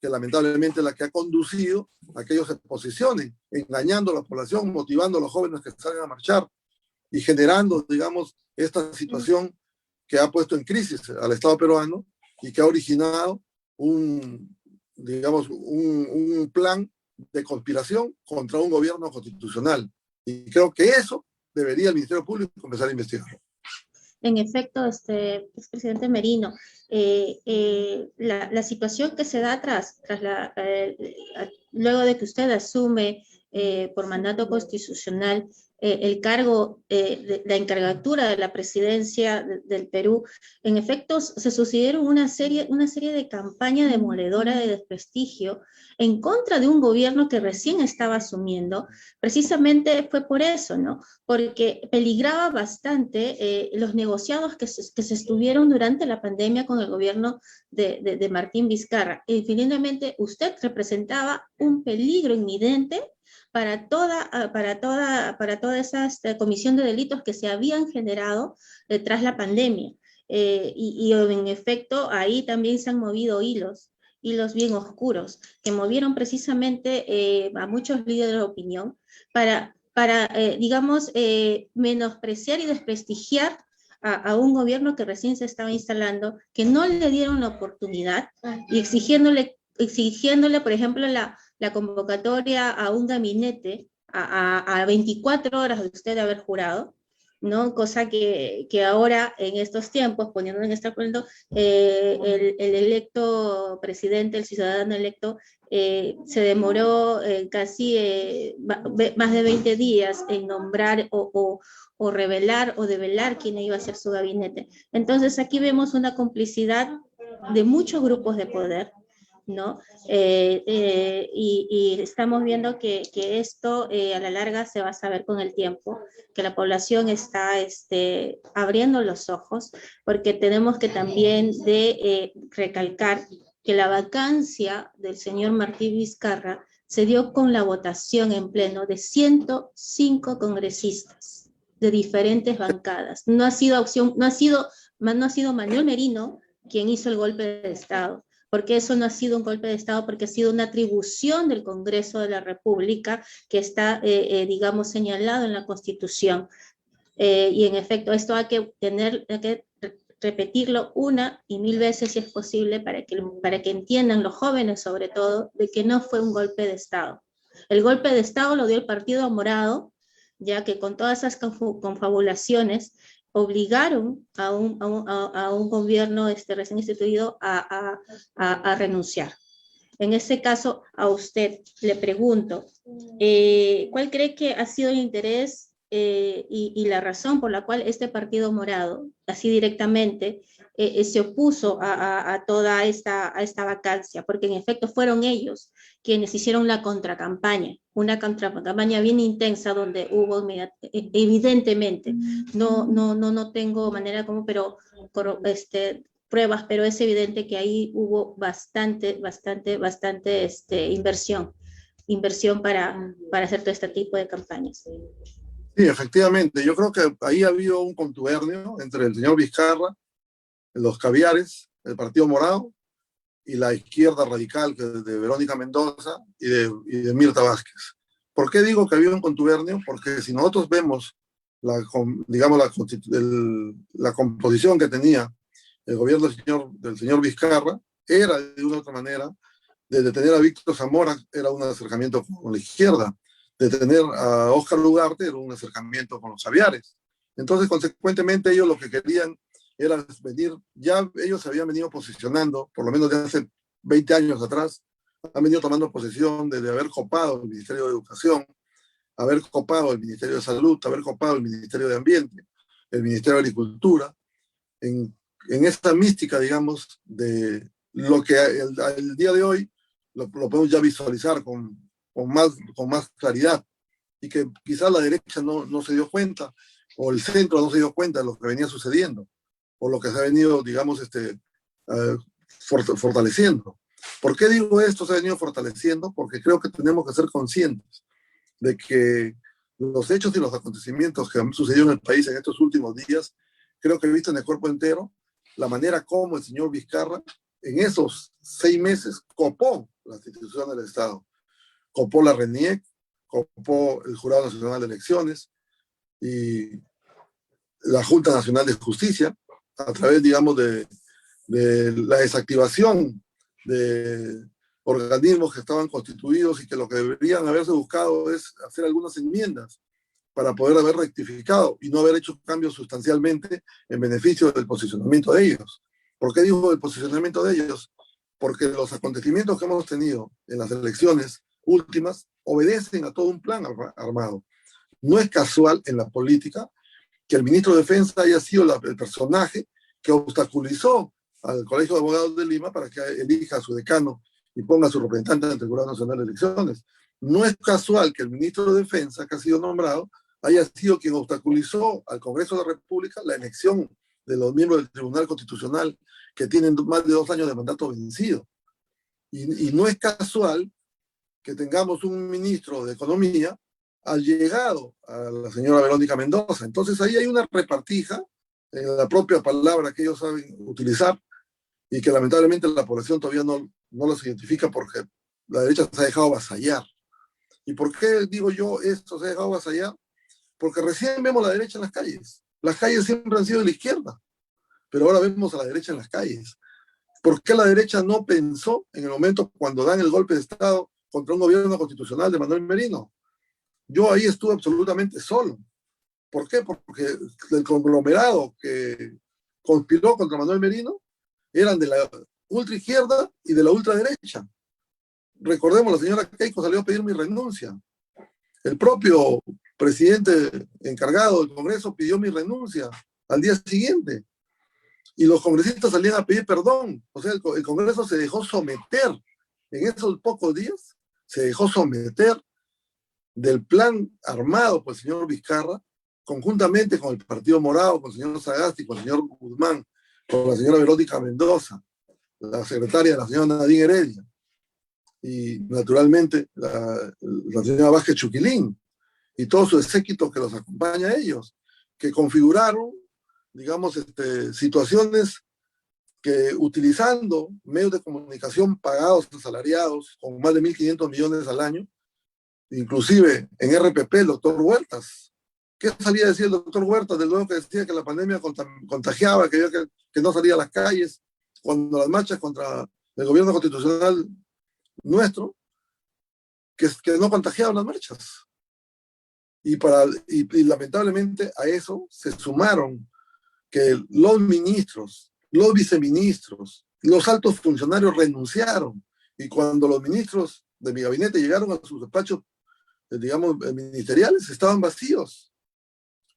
S3: que lamentablemente es la que ha conducido a que ellos se posicionen, engañando a la población, motivando a los jóvenes que salgan a marchar y generando, digamos, esta situación que ha puesto en crisis al Estado peruano y que ha originado digamos, un plan de conspiración contra un gobierno constitucional. Y creo que eso debería el Ministerio Público empezar a investigar.
S2: En efecto, expresidente Merino, la situación que se da luego de que usted asume por mandato constitucional el cargo, la encargatura de la presidencia del Perú, en efecto se sucedieron una serie de campañas demoledoras de desprestigio en contra de un gobierno que recién estaba asumiendo. Precisamente fue por eso, ¿no? Porque peligraba bastante los negociados que se estuvieron durante la pandemia con el gobierno de Martín Vizcarra. Finalmente, usted representaba un peligro inminente para toda esa comisión de delitos que se habían generado tras la pandemia. Y en efecto, ahí también se han movido hilos bien oscuros, que movieron precisamente a muchos líderes de opinión para digamos, menospreciar y desprestigiar a un gobierno que recién se estaba instalando, que no le dieron la oportunidad y exigiéndole, por ejemplo, la convocatoria a un gabinete a 24 horas de usted haber jurado, ¿no? Cosa que ahora, en estos tiempos, poniendo en este acuerdo, el electo presidente, el ciudadano electo, se demoró casi más de 20 días en nombrar o revelar o develar quién iba a ser su gabinete. Entonces aquí vemos una complicidad de muchos grupos de poder, ¿no? Y estamos viendo que esto a la larga se va a saber con el tiempo, que la población está abriendo los ojos, porque tenemos que también recalcar que la vacancia del señor Martín Vizcarra se dio con la votación en pleno de 105 congresistas de diferentes bancadas. No ha sido Manuel Merino quien hizo el golpe de Estado, porque eso no ha sido un golpe de Estado, porque ha sido una atribución del Congreso de la República que está, digamos, señalado en la Constitución. Y en efecto, esto hay que repetirlo una y mil veces si es posible para que entiendan los jóvenes sobre todo de que no fue un golpe de Estado. El golpe de Estado lo dio el Partido Morado, ya que con todas esas confabulaciones obligaron a un gobierno recién instituido a renunciar. En ese caso, a usted le pregunto, ¿cuál cree que ha sido el interés y la razón por la cual este Partido Morado, así directamente, se opuso a toda a esta vacancia? Porque en efecto fueron ellos quienes hicieron la contracampaña, una contracampaña bien intensa donde hubo evidentemente, no tengo manera como, pero pruebas, pero es evidente que ahí hubo bastante inversión para hacer todo este tipo de campañas.
S3: Sí, efectivamente. Yo creo que ahí ha habido un contubernio entre el señor Vizcarra, los caviares, el Partido Morado y la izquierda radical de Verónica Mendoza y de Mirta Vázquez. ¿Por qué digo que había un contubernio? Porque si nosotros vemos digamos, la composición que tenía el gobierno del señor Vizcarra, era de una u otra manera, de detener a Víctor Zamora era un acercamiento con la izquierda, de detener a Óscar Ugarte era un acercamiento con los caviares. Entonces, consecuentemente, ellos lo que querían era venir, ya ellos se habían venido posicionando, por lo menos de hace 20 años atrás, han venido tomando posesión de haber copado el Ministerio de Educación, haber copado el Ministerio de Salud, haber copado el Ministerio de Ambiente, el Ministerio de Agricultura, en esta mística, digamos, de lo que el día de hoy lo podemos ya visualizar con más claridad, y que quizás la derecha no se dio cuenta, o el centro no se dio cuenta de lo que venía sucediendo, o lo que se ha venido, digamos, fortaleciendo. ¿Por qué digo esto se ha venido fortaleciendo? Porque creo que tenemos que ser conscientes de que los hechos y los acontecimientos que han sucedido en el país en estos últimos días, creo que he visto en el cuerpo entero la manera como el señor Vizcarra en esos 6 meses copó las instituciones del Estado, copó la RENIEC, copó el Jurado Nacional de Elecciones y la Junta Nacional de Justicia, a través, digamos, de la desactivación de organismos que estaban constituidos y que lo que deberían haberse buscado es hacer algunas enmiendas para poder haber rectificado y no haber hecho cambios sustancialmente en beneficio del posicionamiento de ellos. ¿Por qué digo el posicionamiento de ellos? Porque los acontecimientos que hemos tenido en las elecciones últimas obedecen a todo un plan armado. No es casual en la política que el ministro de Defensa haya sido el personaje que obstaculizó al Colegio de Abogados de Lima para que elija a su decano y ponga a su representante ante el Jurado Nacional de Elecciones. No es casual que el ministro de Defensa, que ha sido nombrado, haya sido quien obstaculizó al Congreso de la República la elección de los miembros del Tribunal Constitucional que tienen más de 2 años de mandato vencido. Y no es casual que tengamos un ministro de Economía allegado a la señora Verónica Mendoza. Entonces ahí hay una repartija en la propia palabra que ellos saben utilizar y que lamentablemente la población todavía no los identifica porque la derecha se ha dejado avasallar. ¿Y por qué digo yo esto se ha dejado avasallar? Porque recién vemos a la derecha en las calles. Las calles siempre han sido de la izquierda, pero ahora vemos a la derecha en las calles. ¿Por qué la derecha no pensó en el momento cuando dan el golpe de Estado contra un gobierno constitucional de Manuel Merino? Yo ahí estuve absolutamente solo. ¿Por qué? Porque el conglomerado que conspiró contra Manuel Merino eran de la ultraizquierda y de la ultraderecha. Recordemos, la señora Keiko salió a pedir mi renuncia. El propio presidente encargado del Congreso pidió mi renuncia al día siguiente. Y los congresistas salían a pedir perdón. O sea, el Congreso se dejó someter. En esos pocos días se dejó someter del plan armado por el señor Vizcarra, conjuntamente con el Partido Morado, con el señor Sagasti, con el señor Guzmán, con la señora Verónica Mendoza, la secretaria de la señora Nadine Heredia, y naturalmente la señora Vázquez Chuquilín, y todo su séquito que los acompaña a ellos, que configuraron, digamos, situaciones que utilizando medios de comunicación pagados, asalariados, con más de 1.500 millones al año, inclusive en RPP, el doctor Huertas. ¿Qué salía a decir el doctor Huertas del luego que decía que la pandemia contagiaba, que no salía a las calles, cuando las marchas contra el gobierno constitucional nuestro, que no contagiaban las marchas? Y lamentablemente a eso se sumaron que los ministros, los viceministros, los altos funcionarios renunciaron Y cuando los ministros de mi gabinete llegaron a sus despachos, digamos, ministeriales, estaban vacíos,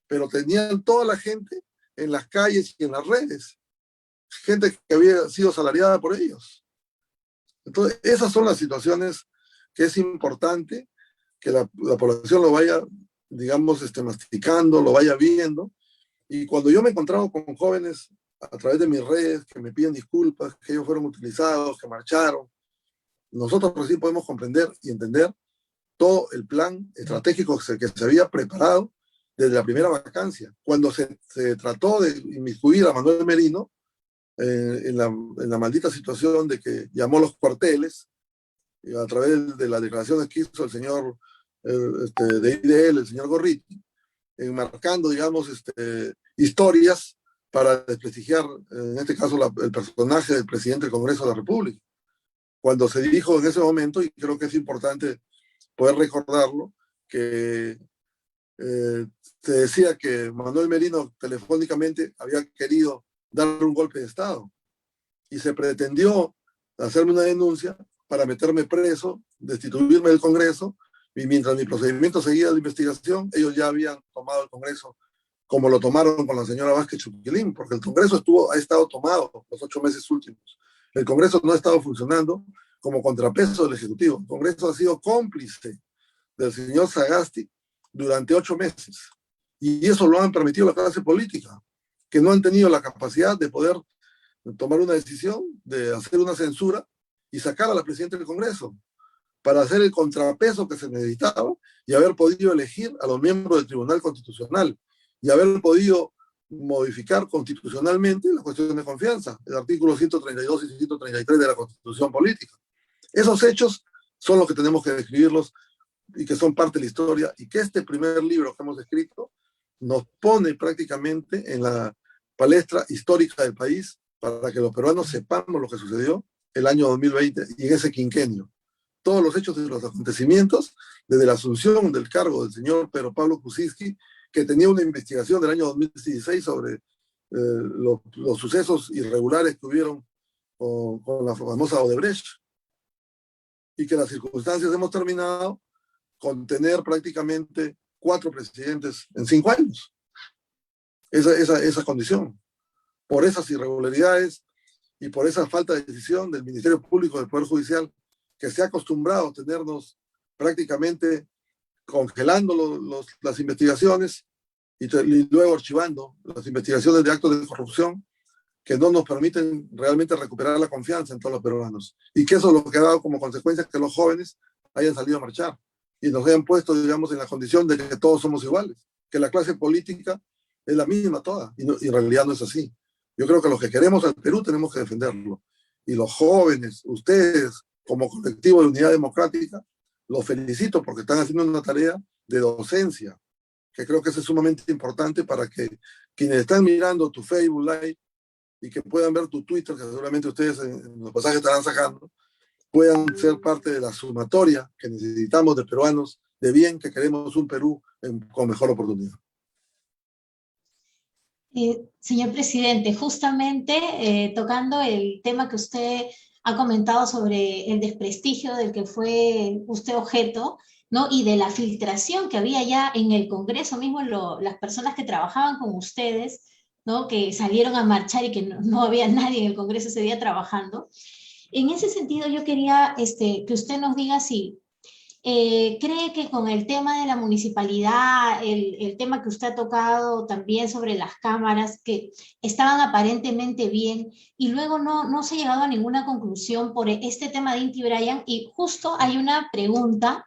S3: pero tenían toda la gente en las calles y en las redes, gente que había sido salariada por ellos. Entonces, esas son las situaciones que es importante que la población lo vaya, digamos, masticando, lo vaya viendo. Y cuando yo me he encontrado con jóvenes a través de mis redes que me piden disculpas, que ellos fueron utilizados, que marcharon, nosotros recién podemos comprender y entender todo el plan estratégico que se había preparado desde la primera vacancia. Cuando se trató de inmiscuir a Manuel Merino en la maldita situación de que llamó los cuarteles, a través de las declaraciones que hizo el señor de IDL, el señor Gorriti, enmarcando, digamos, historias para desprestigiar, en este caso, el personaje del presidente del Congreso de la República. Cuando se dijo en ese momento, y creo que es importante poder recordarlo, que se decía que Manuel Merino telefónicamente había querido darle un golpe de Estado y se pretendió hacerme una denuncia para meterme preso, destituirme del Congreso, y mientras mi procedimiento seguía la investigación, ellos ya habían tomado el Congreso como lo tomaron con la señora Vázquez Chuquilín, porque el Congreso ha estado tomado los 8 meses últimos. El Congreso no ha estado funcionando como contrapeso del Ejecutivo. El Congreso ha sido cómplice del señor Sagasti durante 8 meses. Y eso lo han permitido la clase política, que no han tenido la capacidad de poder tomar una decisión, de hacer una censura y sacar a la presidenta del Congreso para hacer el contrapeso que se necesitaba y haber podido elegir a los miembros del Tribunal Constitucional y haber podido modificar constitucionalmente la cuestión de confianza, el artículo 132 y 133 de la Constitución Política. Esos hechos son los que tenemos que describirlos y que son parte de la historia, y que este primer libro que hemos escrito nos pone prácticamente en la palestra histórica del país para que los peruanos sepamos lo que sucedió el año 2020 y en ese quinquenio. Todos los hechos de los acontecimientos, desde la asunción del cargo del señor Pedro Pablo Kuczynski, que tenía una investigación del año 2016 sobre los sucesos irregulares que hubieron con la famosa Odebrecht, y que las circunstancias hemos terminado con tener prácticamente 4 presidentes en 5 años. Esa condición. Por esas irregularidades y por esa falta de decisión del Ministerio Público del Poder Judicial, que se ha acostumbrado a tenernos prácticamente congelando las investigaciones y luego archivando las investigaciones de actos de corrupción que no nos permiten realmente recuperar la confianza en todos los peruanos. Y que eso es lo que ha dado como consecuencia que los jóvenes hayan salido a marchar y nos hayan puesto, digamos, en la condición de que todos somos iguales, que la clase política es la misma toda, y en realidad no es así. Yo creo que los que queremos al Perú tenemos que defenderlo. Y los jóvenes, ustedes, como colectivo de Unidad Democrática, los felicito porque están haciendo una tarea de docencia, que creo que es sumamente importante para que quienes están mirando tu Facebook Live y que puedan ver tu Twitter, que seguramente ustedes en los pasajes estarán sacando, puedan ser parte de la sumatoria que necesitamos de peruanos de bien, que queremos un Perú con mejor oportunidad.
S1: Señor presidente, justamente tocando el tema que usted ha comentado sobre el desprestigio del que fue usted objeto, ¿no? Y de la filtración que había ya en el Congreso mismo, las personas que trabajaban con ustedes, ¿no? Que salieron a marchar y que no había nadie en el Congreso ese día trabajando. En ese sentido, yo quería que usted nos diga si cree que con el tema de la municipalidad, el tema que usted ha tocado también sobre las cámaras, que estaban aparentemente bien, y luego no se ha llegado a ninguna conclusión por este tema de Inti Brian, y justo hay una pregunta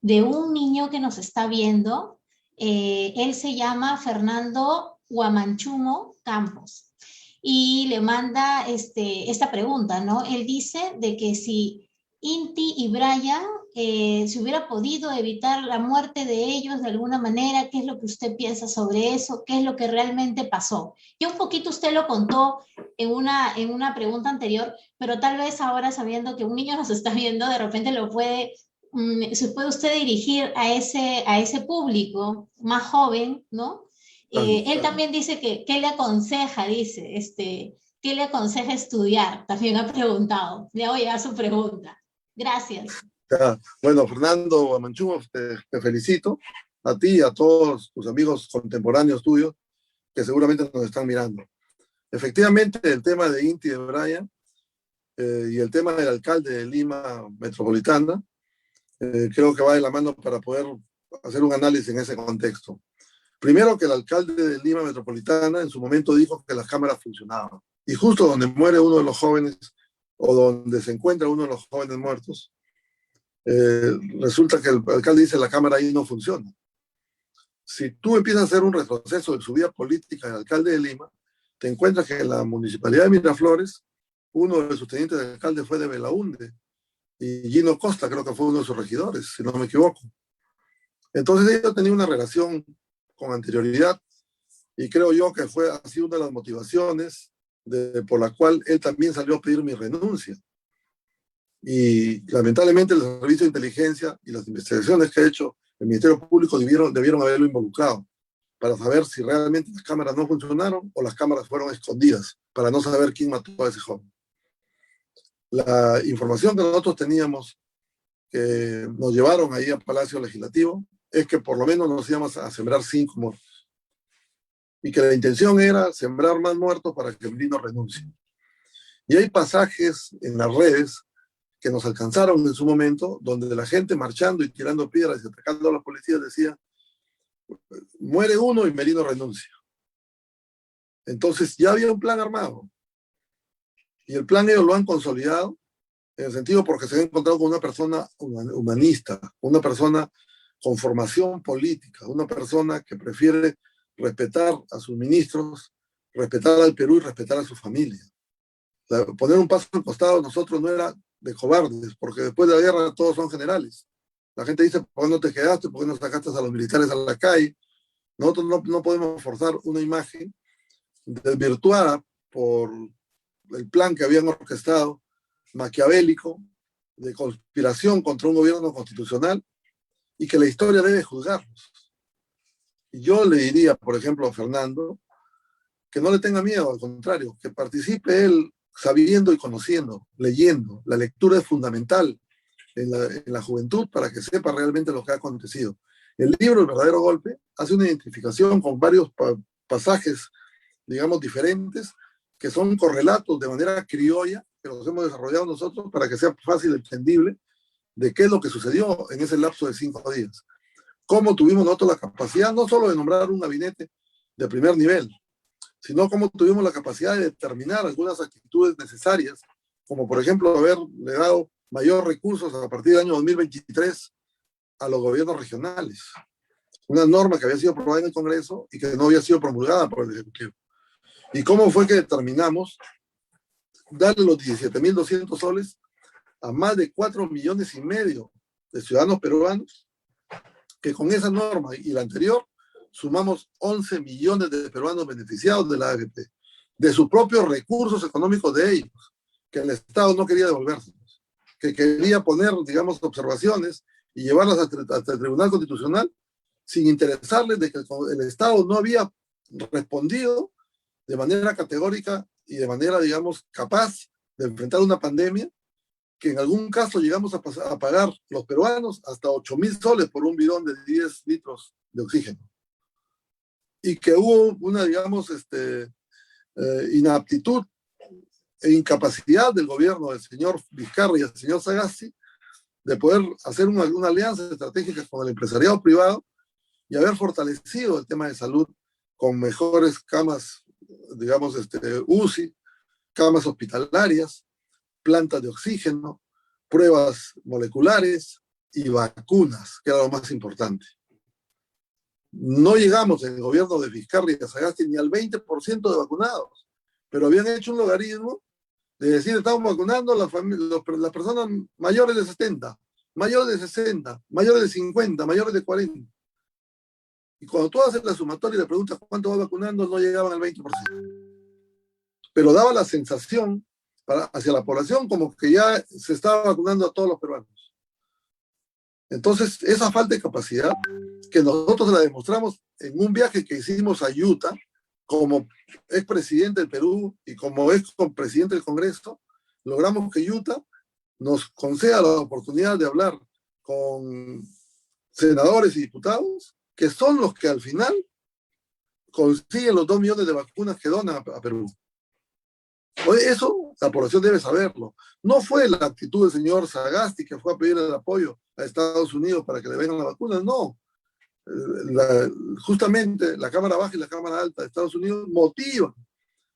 S1: de un niño que nos está viendo, él se llama Fernando Huamanchumo Campos, y le manda esta pregunta, ¿no? Él dice de que si Inti y Brian se hubiera podido evitar la muerte de ellos de alguna manera, ¿qué es lo que usted piensa sobre eso? ¿Qué es lo que realmente pasó? Y un poquito usted lo contó en una pregunta anterior, pero tal vez ahora sabiendo que un niño nos está viendo, de repente se puede usted dirigir a ese público más joven, ¿no? Él también dice que le aconseja, dice, ¿Qué le aconseja estudiar? También ha preguntado. Le voy a su pregunta. Gracias.
S3: Bueno, Fernando Amanchú, te felicito a ti y a todos tus amigos contemporáneos tuyos que seguramente nos están mirando. Efectivamente, el tema de Inti de Brian y el tema del alcalde de Lima Metropolitana, creo que va de la mano para poder hacer un análisis en ese contexto. Primero, que el alcalde de Lima Metropolitana en su momento dijo que las cámaras funcionaban. Y justo donde muere uno de los jóvenes, o donde se encuentra uno de los jóvenes muertos, resulta que el alcalde dice que la cámara ahí no funciona. Si tú empiezas a hacer un retroceso de su vida política del alcalde de Lima, te encuentras que en la municipalidad de Miraflores, uno de sus tenientes de alcalde fue de Belaúnde, y Gino Costa creo que fue uno de sus regidores, si no me equivoco. Entonces ellos tenían una relación con anterioridad, y creo yo que ha sido una de las motivaciones por la cual él también salió a pedir mi renuncia. Y lamentablemente el Servicio de Inteligencia y las investigaciones que ha hecho el Ministerio Público debieron haberlo involucrado para saber si realmente las cámaras no funcionaron o las cámaras fueron escondidas para no saber quién mató a ese joven. La información que nosotros teníamos, que nos llevaron ahí al Palacio Legislativo, es que por lo menos nos íbamos a sembrar 5 muertos. Y que la intención era sembrar más muertos para que Merino renuncie. Y hay pasajes en las redes que nos alcanzaron en su momento, donde la gente marchando y tirando piedras y atacando a los policías decía: muere uno y Merino renuncia. Entonces ya había un plan armado. Y el plan ellos lo han consolidado, en el sentido porque se han encontrado con una persona humanista, una persona con formación política, una persona que prefiere respetar a sus ministros, respetar al Perú y respetar a su familia. Poner un paso al costado nosotros no era de cobardes, porque después de la guerra todos son generales. La gente dice: ¿por qué no te quedaste? ¿Por qué no sacaste a los militares a la calle? Nosotros no podemos forzar una imagen desvirtuada por el plan que habían orquestado, maquiavélico, de conspiración contra un gobierno constitucional, y que la historia debe juzgarlos. Y yo le diría, por ejemplo, a Fernando, que no le tenga miedo, al contrario, que participe él sabiendo y conociendo, leyendo. La lectura es fundamental en la juventud para que sepa realmente lo que ha acontecido. El libro El verdadero golpe hace una identificación con varios pasajes, digamos, diferentes, que son correlatos de manera criolla, que los hemos desarrollado nosotros para que sea fácil, entendible, de qué es lo que sucedió en ese lapso de 5 días. Cómo tuvimos nosotros la capacidad no solo de nombrar un gabinete de primer nivel, sino cómo tuvimos la capacidad de determinar algunas actitudes necesarias, como por ejemplo haberle dado mayor recursos a partir del año 2023 a los gobiernos regionales. Una norma que había sido aprobada en el Congreso y que no había sido promulgada por el Ejecutivo. ¿Y cómo fue que determinamos darle los 17.200 soles a más de 4,5 millones de ciudadanos peruanos, que con esa norma y la anterior sumamos 11 millones de peruanos beneficiados de la AFP, de sus propios recursos económicos de ellos, que el Estado no quería devolvérselos, que quería poner, digamos, observaciones y llevarlas hasta el Tribunal Constitucional sin interesarles de que el Estado no había respondido de manera categórica y de manera, digamos, capaz de enfrentar una pandemia, que en algún caso llegamos a pagar los peruanos hasta 8,000 soles por un bidón de 10 litros de oxígeno. Y que hubo una, digamos, inaptitud e incapacidad del gobierno del señor Vizcarra y del señor Sagasti de poder hacer una alianza estratégica con el empresariado privado y haber fortalecido el tema de salud con mejores camas, digamos, UCI, camas hospitalarias, plantas de oxígeno, pruebas moleculares y vacunas, que era lo más importante. No llegamos en el gobierno de Vizcarra y de Sagasti ni al 20% de vacunados, pero habían hecho un logaritmo de decir: estamos vacunando a las personas mayores de 70, mayores de 60, mayores de 50, mayores de 40. Y cuando tú haces la sumatoria y le preguntas cuánto va vacunando, no llegaban al 20%. Pero daba la sensación hacia la población como que ya se estaba vacunando a todos los peruanos. Entonces, esa falta de capacidad, que nosotros la demostramos en un viaje que hicimos a Utah como expresidente del Perú y como presidente del Congreso, logramos que Utah nos conceda la oportunidad de hablar con senadores y diputados, que son los que al final consiguen los 2 millones de vacunas que donan a Perú. Eso la población debe saberlo. No fue la actitud del señor Sagasti que fue a pedir el apoyo a Estados Unidos para que le vengan las vacunas, no. Justamente la Cámara Baja y la Cámara Alta de Estados Unidos motivan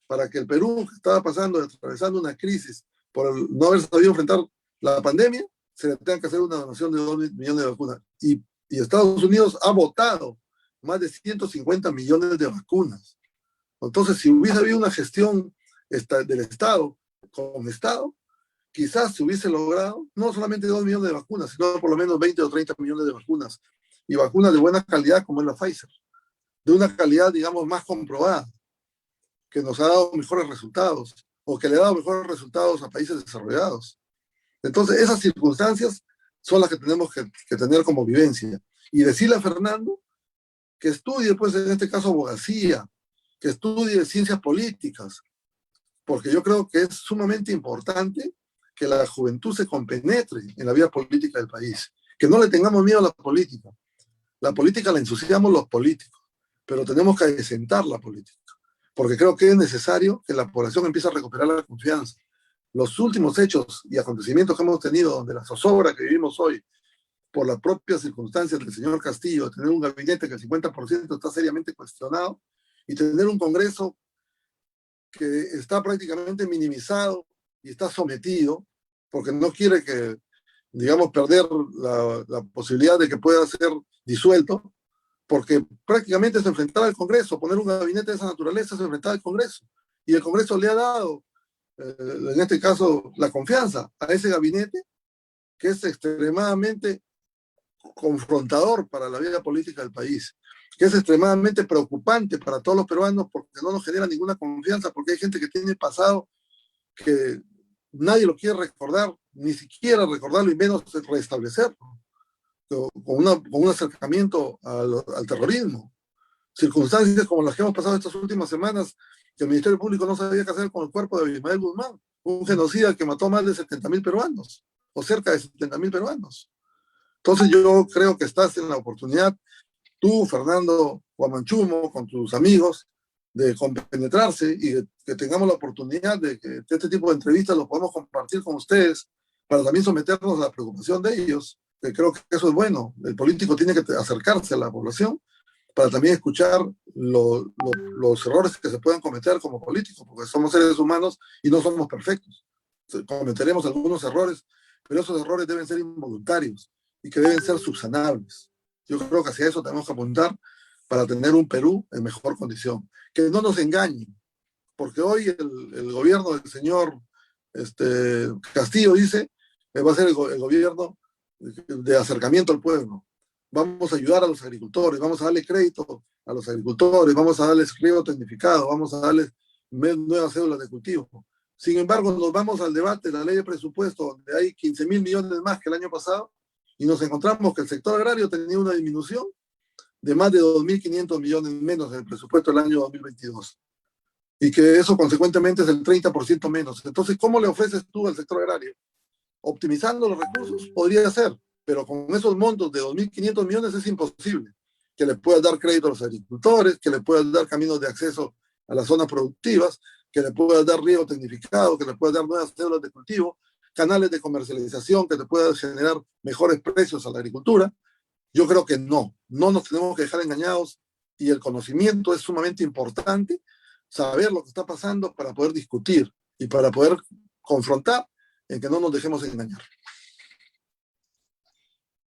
S3: para que el Perú, que estaba atravesando una crisis por no haber sabido enfrentar la pandemia, se le tenga que hacer una donación de 2 millones de vacunas. Y Estados Unidos ha votado más de 150 millones de vacunas. Entonces, si hubiese habido una gestión del Estado con Estado, quizás se hubiese logrado no solamente 2 millones de vacunas, sino por lo menos 20 o 30 millones de vacunas, y vacunas de buena calidad como es la Pfizer, de una calidad, digamos, más comprobada, que nos ha dado mejores resultados, o que le ha dado mejores resultados a países desarrollados. Entonces, esas circunstancias son las que tenemos que tener como vivencia. Y decirle a Fernando que estudie, pues, en este caso, abogacía, que estudie ciencias políticas, porque yo creo que es sumamente importante que la juventud se compenetre en la vida política del país, que no le tengamos miedo a la política. La política la ensuciamos los políticos, pero tenemos que adecentar la política, porque creo que es necesario que la población empiece a recuperar la confianza. Los últimos hechos y acontecimientos que hemos tenido, donde la zozobra que vivimos hoy, por las propias circunstancias del señor Castillo, tener un gabinete que el 50% está seriamente cuestionado, y tener un Congreso que está prácticamente minimizado y está sometido, porque no quiere que, digamos, perder la posibilidad de que pueda ser disuelto, porque prácticamente es enfrentar al Congreso. Poner un gabinete de esa naturaleza es enfrentar al Congreso, y el Congreso le ha dado, en este caso, la confianza a ese gabinete, que es extremadamente confrontador para la vida política del país, que es extremadamente preocupante para todos los peruanos, porque no nos genera ninguna confianza, porque hay gente que tiene pasado que nadie lo quiere recordar, ni siquiera recordarlo, y menos restablecerlo, con un acercamiento al terrorismo. Circunstancias como las que hemos pasado estas últimas semanas, que el Ministerio Público no sabía qué hacer con el cuerpo de Ismael Guzmán, un genocida que mató a más de 70.000 peruanos, o cerca de 70.000 peruanos. Entonces yo creo que estás en la oportunidad, tú, Fernando Guamanchumo, con tus amigos, de compenetrarse y que tengamos la oportunidad de que este tipo de entrevistas lo podamos compartir con ustedes, para también someternos a la preocupación de ellos, que creo que eso es bueno. El político tiene que acercarse a la población para también escuchar los errores que se puedan cometer como políticos, porque somos seres humanos y no somos perfectos. Cometeremos algunos errores, pero esos errores deben ser involuntarios y que deben ser subsanables. Yo creo que hacia eso tenemos que apuntar para tener un Perú en mejor condición. Que no nos engañen, porque hoy el gobierno del señor Castillo dice que va a ser el gobierno de acercamiento al pueblo. Vamos a ayudar a los agricultores, vamos a darle crédito a los agricultores, vamos a darles riego tecnificado, vamos a darles nuevas cédulas de cultivo. Sin embargo, nos vamos al debate de la ley de presupuesto, donde hay 15.000 millones más que el año pasado, y nos encontramos que el sector agrario tenía una disminución de más de 2.500 millones menos en el presupuesto del año 2022. Y que eso consecuentemente es el 30% menos. Entonces, ¿cómo le ofreces tú al sector agrario? Optimizando los recursos, podría ser, pero con esos montos de 2.500 millones es imposible que le puedas dar crédito a los agricultores, que le puedas dar caminos de acceso a las zonas productivas, que le puedas dar riego tecnificado, que le puedas dar nuevas células de cultivo, canales de comercialización que te puedan generar mejores precios a la agricultura. Yo creo que no nos tenemos que dejar engañados, y el conocimiento es sumamente importante, saber lo que está pasando para poder discutir y para poder confrontar, en que no nos dejemos engañar.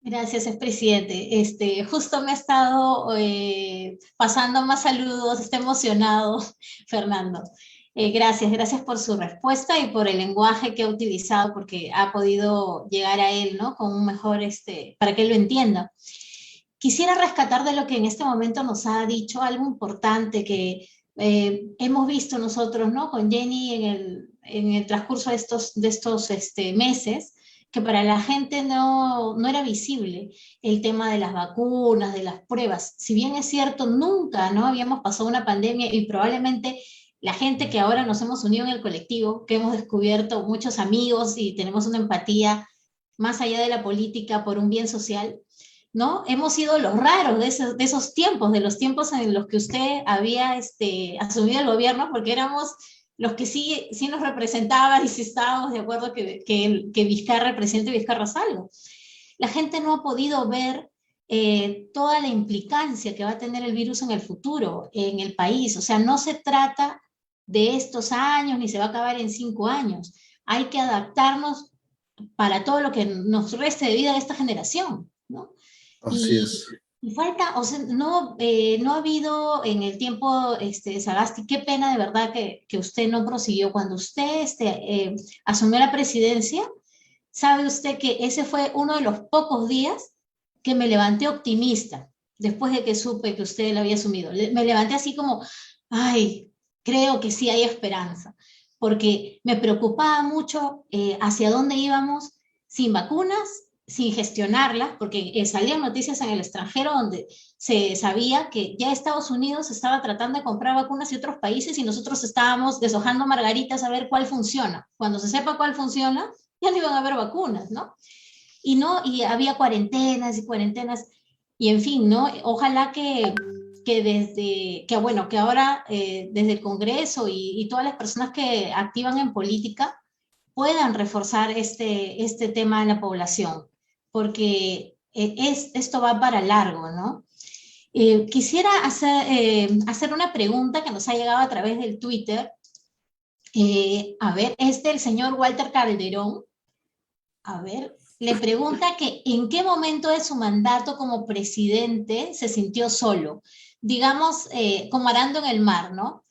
S1: Gracias, expresidente. Justo me ha estado pasando más saludos, está emocionado Fernando. Gracias por su respuesta y por el lenguaje que ha utilizado, porque ha podido llegar a él, ¿no? Con un mejor, para que él lo entienda. Quisiera rescatar de lo que en este momento nos ha dicho algo importante que hemos visto nosotros, ¿no? Con Jenny en el transcurso de estos meses, que para la gente no era visible el tema de las vacunas, de las pruebas. Si bien es cierto, nunca no habíamos pasado una pandemia y probablemente la gente que ahora nos hemos unido en el colectivo, que hemos descubierto muchos amigos y tenemos una empatía más allá de la política por un bien social, ¿no? Hemos sido los raros de esos tiempos, de los tiempos en los que usted había asumido el gobierno, porque éramos los que sí nos representaban y sí estábamos de acuerdo que Vizcarra, el presidente Vizcarra salga. La gente no ha podido ver toda la implicancia que va a tener el virus en el futuro, en el país. O sea, no se trata de estos años ni se va a acabar en 5 años. Hay que adaptarnos para todo lo que nos reste de vida de esta generación, ¿no?
S3: Así es.
S1: Y falta, o sea, no ha habido en el tiempo, Sagasti, qué pena de verdad que usted no prosiguió. Cuando usted asumió la presidencia, sabe usted que ese fue uno de los pocos días que me levanté optimista, después de que supe que usted lo había asumido. Me levanté así como, ay, creo que sí hay esperanza, porque me preocupaba mucho hacia dónde íbamos sin vacunas, sin gestionarlas, porque salían noticias en el extranjero donde se sabía que ya Estados Unidos estaba tratando de comprar vacunas y otros países y nosotros estábamos deshojando margaritas a ver cuál funciona. Cuando se sepa cuál funciona, ya no iban a haber vacunas, ¿no? Y había cuarentenas y cuarentenas, y en fin, ¿no? Ojalá que ahora desde el Congreso y todas las personas que activan en política puedan reforzar este tema en la población, porque esto va para largo, ¿no? Quisiera hacer una pregunta que nos ha llegado a través del Twitter. A ver, es del señor Walter Calderón. A ver, le pregunta que en qué momento de su mandato como presidente se sintió solo, digamos, como arando en el mar, ¿no?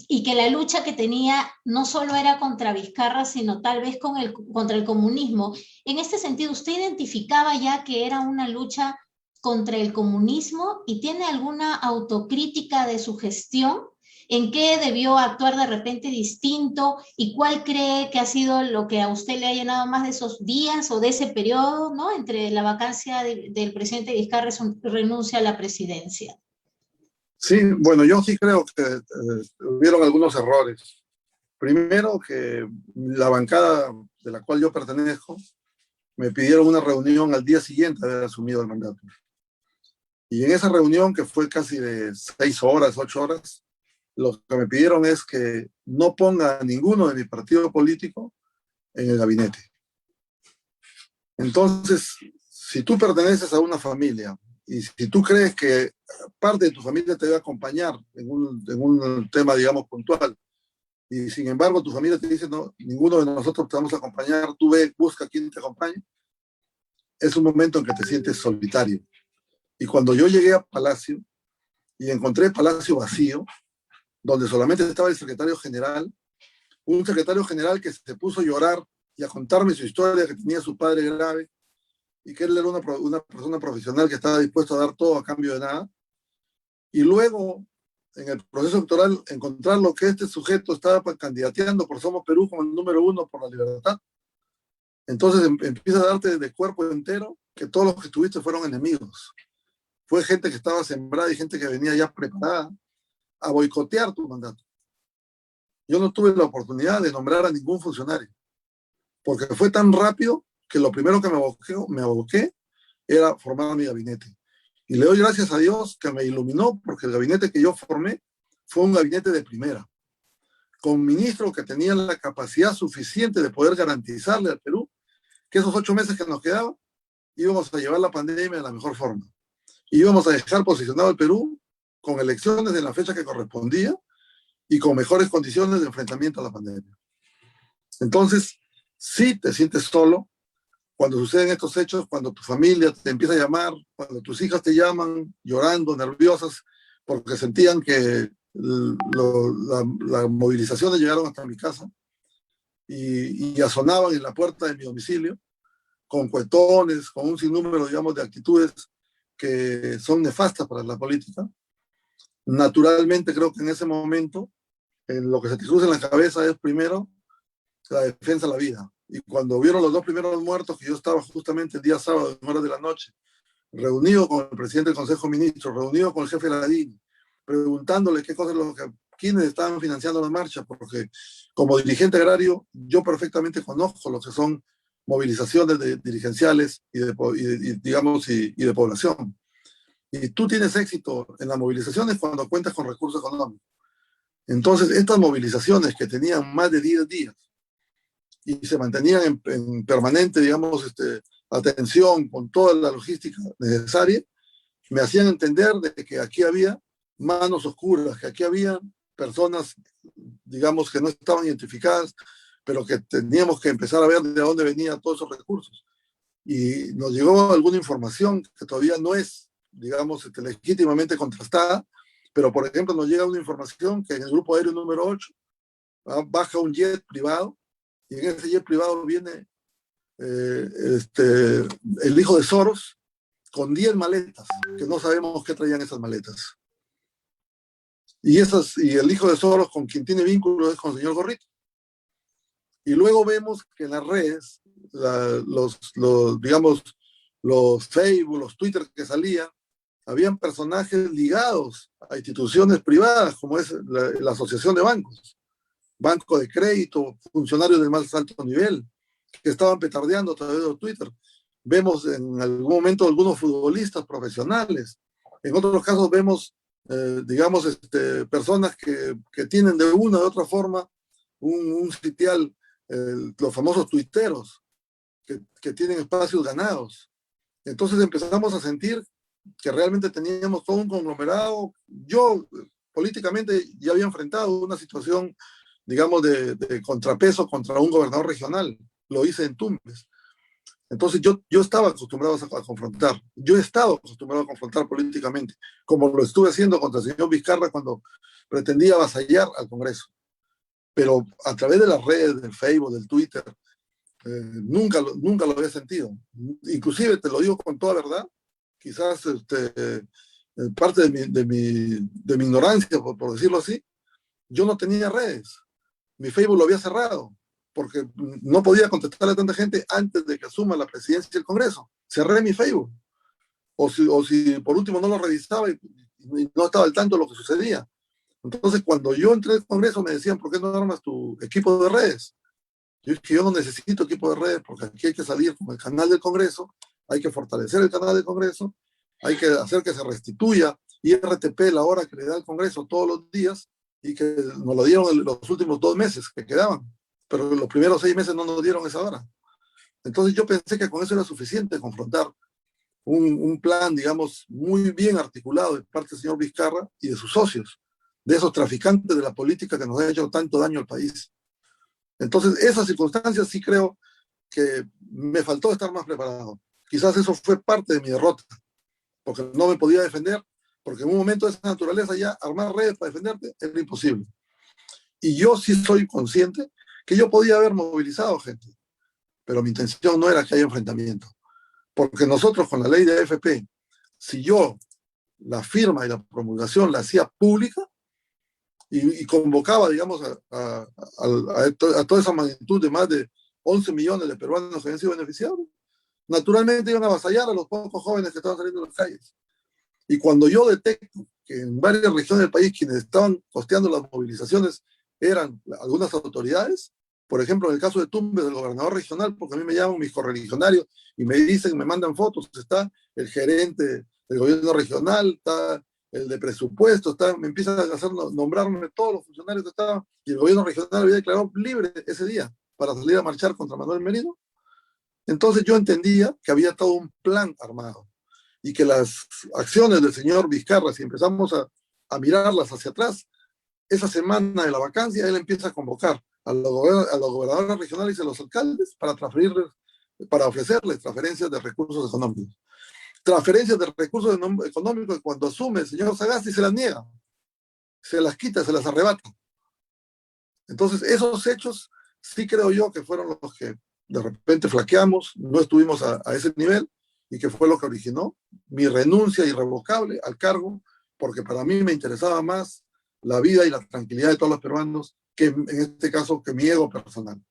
S1: Y que la lucha que tenía no solo era contra Vizcarra, sino tal vez contra el comunismo. En este sentido, ¿usted identificaba ya que era una lucha contra el comunismo y tiene alguna autocrítica de su gestión? ¿En qué debió actuar de repente distinto? ¿Y cuál cree que ha sido lo que a usted le ha llenado más de esos días o de ese periodo, ¿no? Entre la vacancia del presidente Vizcarra y su renuncia a la presidencia.
S3: Sí, bueno, yo sí creo que hubieron algunos errores. Primero, que la bancada de la cual yo pertenezco me pidieron una reunión al día siguiente de haber asumido el mandato. Y en esa reunión, que fue casi de 6 horas, 8 horas, lo que me pidieron es que no ponga a ninguno de mi partido político en el gabinete. Entonces, si tú perteneces a una familia y si tú crees que parte de tu familia te va a acompañar en un tema, digamos, puntual, y sin embargo tu familia te dice, no, ninguno de nosotros te vamos a acompañar, tú ve, busca quien te acompañe, es un momento en que te sientes solitario. Y cuando yo llegué a Palacio y encontré Palacio vacío, donde solamente estaba el secretario general, un secretario general que se puso a llorar y a contarme su historia, que tenía su padre grave, y que él era una persona profesional que estaba dispuesto a dar todo a cambio de nada. Y luego, en el proceso electoral, encontrar lo que este sujeto estaba candidateando por Somos Perú como el número 1 por la libertad. Entonces empieza a darte de cuerpo entero que todos los que estuviste fueron enemigos. Fue gente que estaba sembrada y gente que venía ya preparada a boicotear tu mandato. Yo no tuve la oportunidad de nombrar a ningún funcionario, porque fue tan rápido que lo primero que me aboqué era formar mi gabinete. Y le doy gracias a Dios que me iluminó, porque el gabinete que yo formé fue un gabinete de primera, con ministros que tenían la capacidad suficiente de poder garantizarle al Perú que esos 8 meses que nos quedaban íbamos a llevar la pandemia de la mejor forma. Y íbamos a dejar posicionado al Perú con elecciones en la fecha que correspondía y con mejores condiciones de enfrentamiento a la pandemia. Entonces, sí te sientes solo cuando suceden estos hechos, cuando tu familia te empieza a llamar, cuando tus hijas te llaman llorando, nerviosas, porque sentían que las movilizaciones llegaron hasta mi casa y asonaban en la puerta de mi domicilio con cuetones, con un sinnúmero, digamos, de actitudes que son nefastas para la política. Naturalmente, creo que en ese momento lo que se te cruza en la cabeza es primero la defensa de la vida. Y cuando vieron los dos primeros muertos, que yo estaba justamente el día sábado, en horas de la noche, reunido con el presidente del Consejo de Ministros, reunido con el jefe de la DIN, preguntándole qué cosas, quiénes estaban financiando la marcha, porque como dirigente agrario, yo perfectamente conozco lo que son movilizaciones dirigenciales y de población. Y tú tienes éxito en las movilizaciones cuando cuentas con recursos económicos. Entonces, estas movilizaciones que tenían más de 10 días y se mantenían en permanente, atención con toda la logística necesaria, me hacían entender de que aquí había manos oscuras, que aquí había personas, digamos, que no estaban identificadas, pero que teníamos que empezar a ver de dónde venían todos esos recursos. Y nos llegó alguna información que todavía no es, digamos, legítimamente contrastada, pero por ejemplo nos llega una información que en el grupo aéreo número 8 baja un jet privado y en ese jet privado viene el hijo de Soros con 10 maletas, que no sabemos qué traían esas maletas. Y el hijo de Soros con quien tiene vínculo es con el señor Gorrito. Y luego vemos que en las redes, los Facebook, los Twitter que salían, habían personajes ligados a instituciones privadas, como es la Asociación de Bancos, Banco de Crédito, funcionarios del más alto nivel, que estaban petardeando a través de Twitter. Vemos en algún momento algunos futbolistas profesionales. En otros casos vemos, personas que tienen de una u otra forma un sitial, los famosos tuiteros, que tienen espacios ganados. Entonces empezamos a sentir que realmente teníamos todo un conglomerado. Yo políticamente ya había enfrentado una situación, digamos, de contrapeso contra un gobernador regional. Lo hice en Tumbes. Entonces yo estaba acostumbrado a confrontar. Yo he estado acostumbrado a confrontar políticamente, como lo estuve haciendo contra el señor Vizcarra cuando pretendía avasallar al Congreso. Pero a través de las redes, del Facebook, del Twitter, nunca lo había sentido. Inclusive, te lo digo con toda verdad, quizás parte de mi ignorancia, por decirlo así, yo no tenía redes. Mi Facebook lo había cerrado, porque no podía contestarle a tanta gente antes de que asuma la presidencia del Congreso. Cerré mi Facebook. O si por último no lo revisaba y no estaba al tanto de lo que sucedía. Entonces, cuando yo entré al Congreso, me decían, ¿por qué no armas tu equipo de redes? Yo dije que yo no necesito equipo de redes, porque aquí hay que salir con el canal del Congreso, hay que fortalecer el canal del Congreso, hay que hacer que se restituya IRTP la hora que le da el Congreso todos los días, y que nos lo dieron en los últimos 2 meses que quedaban, pero los primeros 6 meses no nos dieron esa hora. Entonces yo pensé que con eso era suficiente confrontar un plan, digamos, muy bien articulado de parte del señor Vizcarra y de sus socios, de esos traficantes de la política que nos han hecho tanto daño al país. Entonces, esas circunstancias sí creo que me faltó estar más preparado. Quizás eso fue parte de mi derrota, porque no me podía defender, porque en un momento de esa naturaleza ya armar redes para defenderte era imposible. Y yo sí soy consciente que yo podía haber movilizado gente, pero mi intención no era que haya enfrentamiento. Porque nosotros con la ley de AFP, si yo la firma y la promulgación la hacía pública y convocaba, digamos, a toda esa magnitud de más de 11 millones de peruanos que habían sido beneficiados, naturalmente iban a avasallar a los pocos jóvenes que estaban saliendo de las calles. Y cuando yo detecto que en varias regiones del país quienes estaban costeando las movilizaciones eran algunas autoridades, por ejemplo, en el caso de Tumbes, del gobernador regional, porque a mí me llaman mis correligionarios y me dicen, me mandan fotos, está el gerente del gobierno regional, está el de presupuesto, me empiezan a hacer nombrarme todos los funcionarios que estaban, y el gobierno regional había declarado libre ese día para salir a marchar contra Manuel Merino. Entonces yo entendía que había todo un plan armado y que las acciones del señor Vizcarra, si empezamos a mirarlas hacia atrás, esa semana de la vacancia, él empieza a convocar a los gobernadores regionales y a los alcaldes para ofrecerles transferencias de recursos económicos. Transferencias de recursos económicos que cuando asume el señor Sagasti se las niega, se las quita, se las arrebata. Entonces, esos hechos sí creo yo que fueron los que de repente flaqueamos, no estuvimos a ese nivel, y que fue lo que originó mi renuncia irrevocable al cargo, porque para mí me interesaba más la vida y la tranquilidad de todos los peruanos que en este caso que mi ego personal.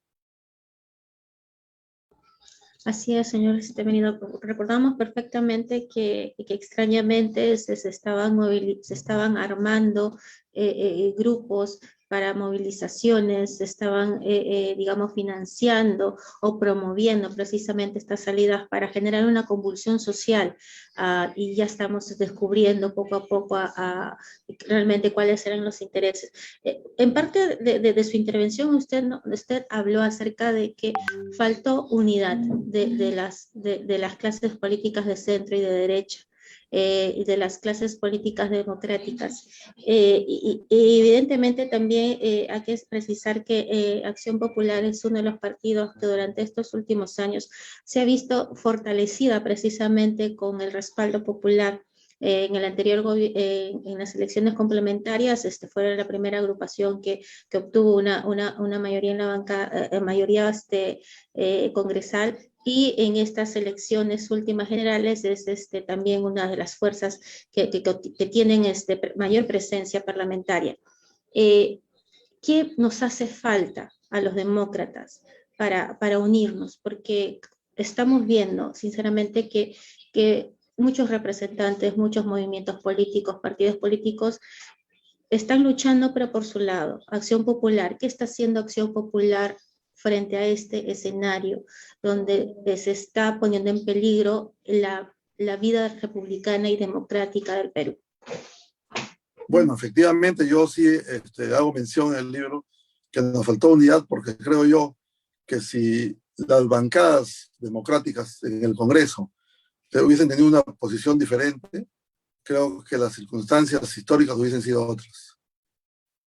S2: Así es, señor Estevenido. Recordamos perfectamente que extrañamente se estaban armando grupos para movilizaciones, se estaban, digamos, financiando o promoviendo precisamente estas salidas para generar una convulsión social. Y ya estamos descubriendo poco a poco realmente cuáles eran los intereses. En parte de su intervención, usted habló acerca de que faltó unidad de las clases políticas de centro y de derecha, y de las clases políticas democráticas. Y evidentemente también hay que precisar que Acción Popular es uno de los partidos que durante estos últimos años se ha visto fortalecida precisamente con el respaldo popular. En el anterior en las elecciones complementarias, fue la primera agrupación que obtuvo una mayoría en la banca, mayoría congresal, y en estas elecciones últimas generales es también una de las fuerzas que tienen mayor presencia parlamentaria. ¿Qué nos hace falta a los demócratas para unirnos? Porque estamos viendo, sinceramente, que muchos representantes, muchos movimientos políticos, partidos políticos, están luchando pero por su lado. Acción Popular, ¿qué está haciendo Acción Popular frente a este escenario donde se está poniendo en peligro la vida republicana y democrática del Perú?
S3: Bueno, efectivamente yo sí hago mención en el libro que nos faltó unidad, porque creo yo que si las bancadas democráticas en el Congreso hubiesen tenido una posición diferente, creo que las circunstancias históricas hubiesen sido otras.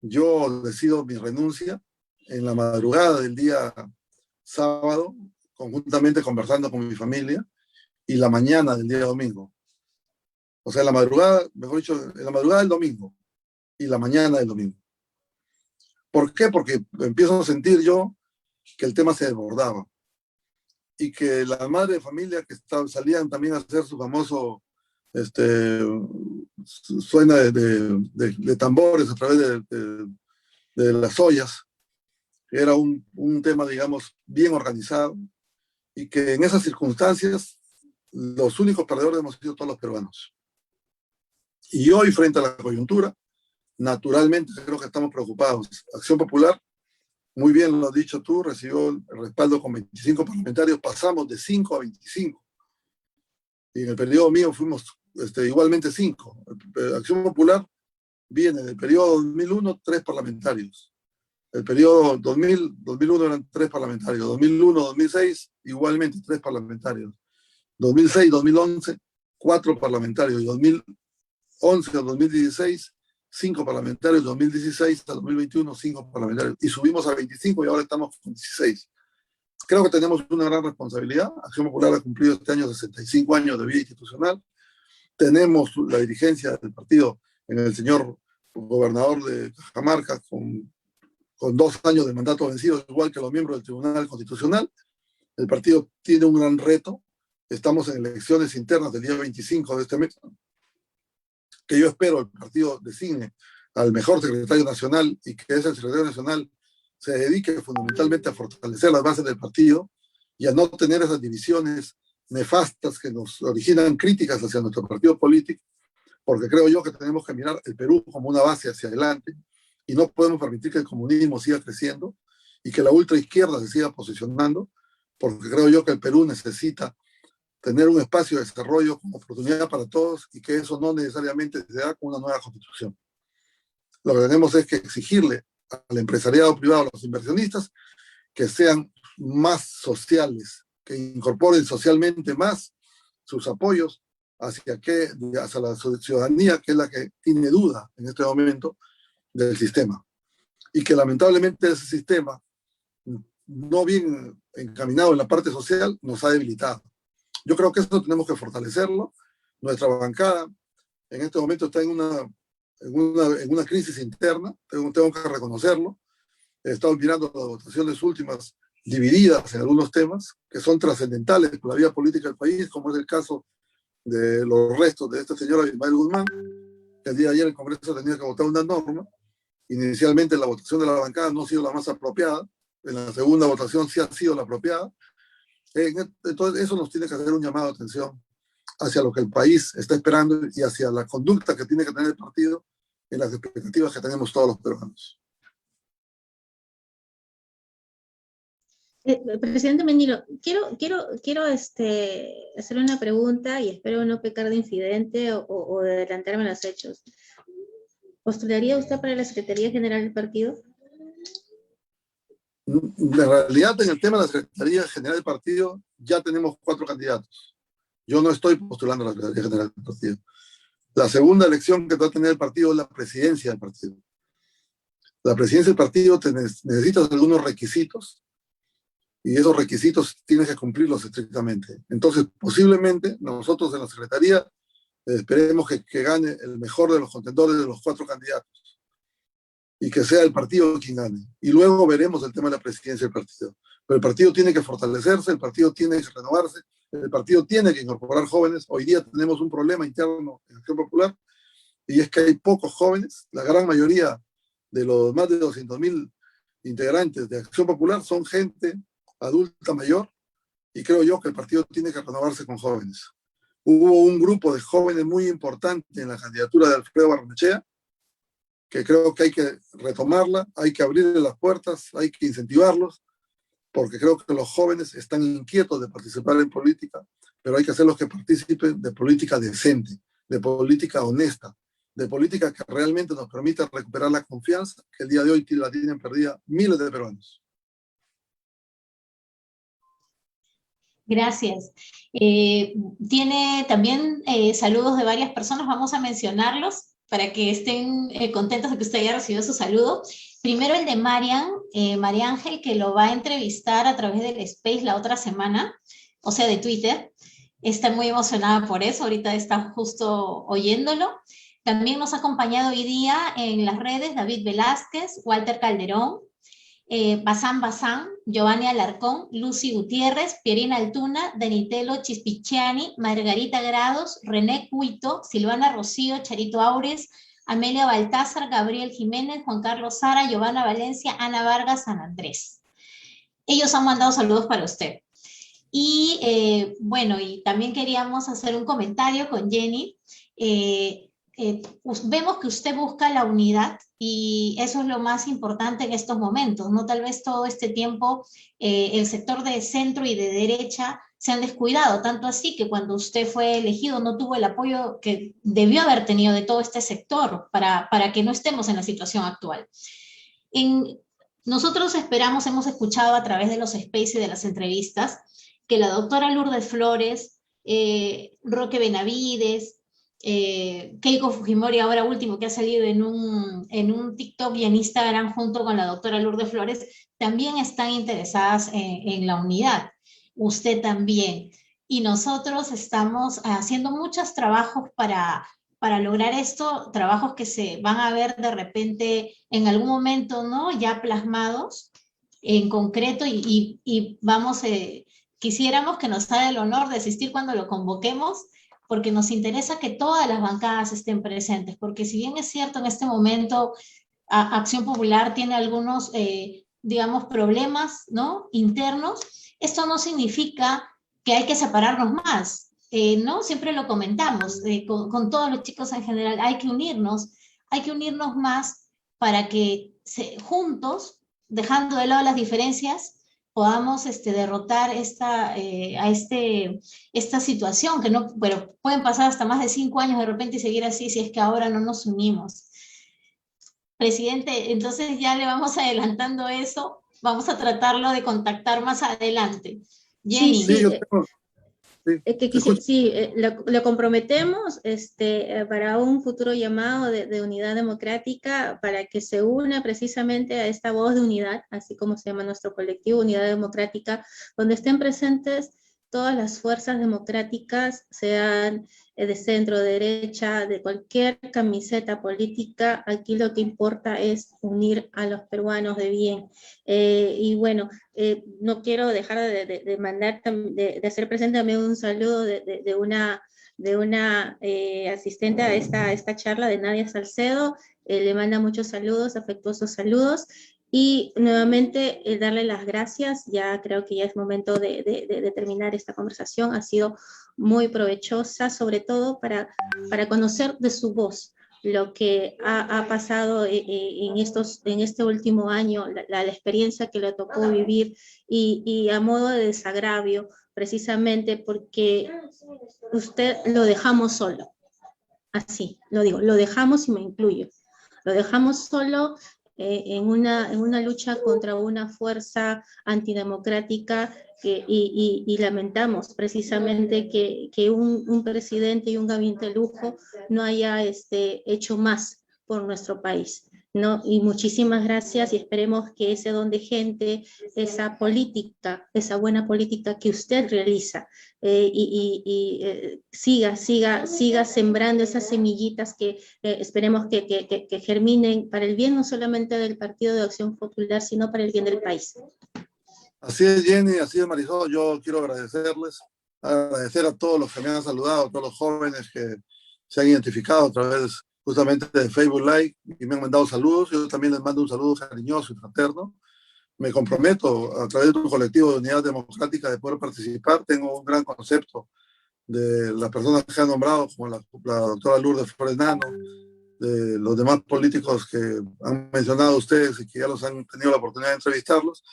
S3: Yo decido mi renuncia en la madrugada del día sábado, conjuntamente conversando con mi familia, y la mañana del día domingo. O sea, en la madrugada, mejor dicho, en la madrugada del domingo y la mañana del domingo. ¿Por qué? Porque empiezo a sentir yo que el tema se desbordaba y que las madres de familia que salían también a hacer su famoso suena de tambores a través de las ollas, era un tema, digamos, bien organizado, y que en esas circunstancias los únicos perdedores hemos sido todos los peruanos. Y hoy, frente a la coyuntura, naturalmente creo que estamos preocupados. Acción Popular, muy bien lo has dicho tú, recibió el respaldo con 25 parlamentarios, pasamos de 5 a 25. Y en el periodo mío fuimos igualmente 5. Acción Popular viene del periodo 2001, 3 parlamentarios. El periodo 2001 eran 3 parlamentarios. 2001, 2006, igualmente 3 parlamentarios. 2006, 2011, 4 parlamentarios. Y 2011 a 2016, 5 parlamentarios. 2016 a 2021, 5 parlamentarios. Y subimos a 25 y ahora estamos con 16. Creo que tenemos una gran responsabilidad. Acción Popular ha cumplido este año 65 años de vida institucional. Tenemos la dirigencia del partido en el señor gobernador de Cajamarca con 2 años de mandato vencido, igual que los miembros del Tribunal Constitucional. El partido tiene un gran reto. Estamos en elecciones internas del día 25 de este mes, que yo espero el partido designe al mejor secretario nacional, y que ese secretario nacional se dedique fundamentalmente a fortalecer las bases del partido y a no tener esas divisiones nefastas que nos originan críticas hacia nuestro partido político, porque creo yo que tenemos que mirar el Perú como una base hacia adelante y no podemos permitir que el comunismo siga creciendo y que la ultraizquierda se siga posicionando, porque creo yo que el Perú necesita tener un espacio de desarrollo como oportunidad para todos, y que eso no necesariamente se da con una nueva constitución. Lo que tenemos es que exigirle al empresariado privado, a los inversionistas, que sean más sociales, que incorporen socialmente más sus apoyos hacia la ciudadanía, que es la que tiene duda en este momento del sistema. Y que lamentablemente ese sistema, no bien encaminado en la parte social, nos ha debilitado. Yo creo que eso tenemos que fortalecerlo. Nuestra bancada en este momento está en una crisis interna, tengo que reconocerlo. He estado mirando las votaciones últimas divididas en algunos temas que son trascendentales por la vida política del país, como es el caso de los restos de este señor Abimael Guzmán, que el día de ayer el Congreso tenía que votar una norma. Inicialmente la votación de la bancada no ha sido la más apropiada, en la segunda votación sí ha sido la apropiada, Entonces, eso nos tiene que hacer un llamado de atención hacia lo que el país está esperando y hacia la conducta que tiene que tener el partido en las expectativas que tenemos todos los peruanos.
S2: Presidente Menilo, quiero hacer una pregunta y espero no pecar de infidente o de adelantarme a los hechos. ¿Postularía usted para la Secretaría General del partido?
S3: En realidad, en el tema de la Secretaría General del partido, ya tenemos 4 candidatos. Yo no estoy postulando a la Secretaría General del partido. La segunda elección que va a tener el partido es la presidencia del partido. La presidencia del partido necesita algunos requisitos y esos requisitos tienes que cumplirlos estrictamente. Entonces, posiblemente nosotros en la Secretaría esperemos que gane el mejor de los contendores de los 4 candidatos y que sea el partido quien gane. Y luego veremos el tema de la presidencia del partido. Pero el partido tiene que fortalecerse, el partido tiene que renovarse, el partido tiene que incorporar jóvenes. Hoy día tenemos un problema interno en Acción Popular y es que hay pocos jóvenes. La gran mayoría de los más de 200.000 integrantes de Acción Popular son gente adulta mayor, y creo yo que el partido tiene que renovarse con jóvenes. Hubo un grupo de jóvenes muy importante en la candidatura de Alfredo Barrenechea, que creo que hay que retomarla, hay que abrirle las puertas, hay que incentivarlos, porque creo que los jóvenes están inquietos de participar en política, pero hay que hacerlos que participen de política decente, de política honesta, de política que realmente nos permita recuperar la confianza que el día de hoy la tienen perdida miles de peruanos.
S1: Gracias. Tiene también saludos de varias personas, vamos a mencionarlos para que estén contentos de que usted haya recibido su saludo. Primero el de María Ángel, que lo va a entrevistar a través del Space la otra semana, o sea, de Twitter. Está muy emocionada por eso, ahorita está justo oyéndolo. También nos ha acompañado hoy día en las redes David Velázquez, Walter Calderón, Bazán, Giovanni Alarcón, Lucy Gutiérrez, Pierina Altuna, Danitelo Chispichiani, Margarita Grados, René Cuito, Silvana Rocío, Charito Aures, Amelia Baltázar, Gabriel Jiménez, Juan Carlos Sara, Giovanna Valencia, Ana Vargas, San Andrés. Ellos han mandado saludos para usted. Y bueno, y también queríamos hacer un comentario con Jenny. Vemos que usted busca la unidad y eso es lo más importante en estos momentos, ¿no? Tal vez todo este tiempo el sector de centro y de derecha se han descuidado, tanto así que cuando usted fue elegido no tuvo el apoyo que debió haber tenido de todo este sector para que no estemos en la situación actual. Nosotros esperamos, hemos escuchado a través de los spaces y de las entrevistas, que la doctora Lourdes Flores, Roque Benavides, Keiko Fujimori, ahora último, que ha salido en un TikTok y en Instagram junto con la doctora Lourdes Flores, también están interesadas en la unidad. Usted también. Y nosotros estamos haciendo muchos trabajos para lograr esto, trabajos que se van a ver de repente en algún momento, ¿no? Ya plasmados en concreto y vamos, quisiéramos que nos haga el honor de asistir cuando lo convoquemos, porque nos interesa que todas las bancadas estén presentes, porque si bien es cierto en este momento Acción Popular tiene algunos, digamos, problemas, ¿no?, internos, esto no significa que hay que separarnos más, ¿no? Siempre lo comentamos con todos los chicos en general, hay que unirnos más para que juntos, dejando de lado las diferencias, podamos derrotar esta situación, que no, pero pueden pasar hasta más de 5 años de repente y seguir así si es que ahora no nos unimos. Presidente, entonces ya le vamos adelantando eso, vamos a tratarlo de contactar más adelante. Jenny.
S2: Lo comprometemos para un futuro llamado de unidad democrática, para que se una precisamente a esta voz de unidad, así como se llama nuestro colectivo, Unidad Democrática, donde estén presentes todas las fuerzas democráticas, sean de centro, de derecha, de cualquier camiseta política. Aquí lo que importa es unir a los peruanos de bien. Y bueno, no quiero dejar de hacer presente también un saludo de una asistente a esta charla, de Nadia Salcedo. Le manda muchos saludos, afectuosos saludos. Y nuevamente darle las gracias. Ya creo que ya es momento de terminar esta conversación. Ha sido muy provechosa, sobre todo para conocer de su voz lo que ha pasado en este último año, la experiencia que le tocó vivir, y a modo de desagravio, precisamente porque usted lo dejamos solo. Así, lo digo, lo dejamos y me incluyo. Lo dejamos solo en una lucha contra una fuerza antidemocrática y lamentamos precisamente que un presidente y un gabinete de lujo no haya hecho más por nuestro país, ¿no? Y muchísimas gracias, y esperemos que ese don de gente, esa política, esa buena política que usted realiza, siga sembrando esas semillitas que esperemos que germinen para el bien no solamente del Partido de Acción Popular, sino para el bien del país.
S3: Así es, Jenny, así es, Marisol. Yo quiero agradecer a todos los que me han saludado, a todos los jóvenes que se han identificado a través justamente de Facebook Live y me han mandado saludos. Yo también les mando un saludo cariñoso y fraterno. Me comprometo a través de un colectivo de unidad democrática de poder participar. Tengo un gran concepto de las personas que han nombrado, como la doctora Lourdes Flores Nano, de los demás políticos que han mencionado ustedes y que ya los han tenido la oportunidad de entrevistarlos.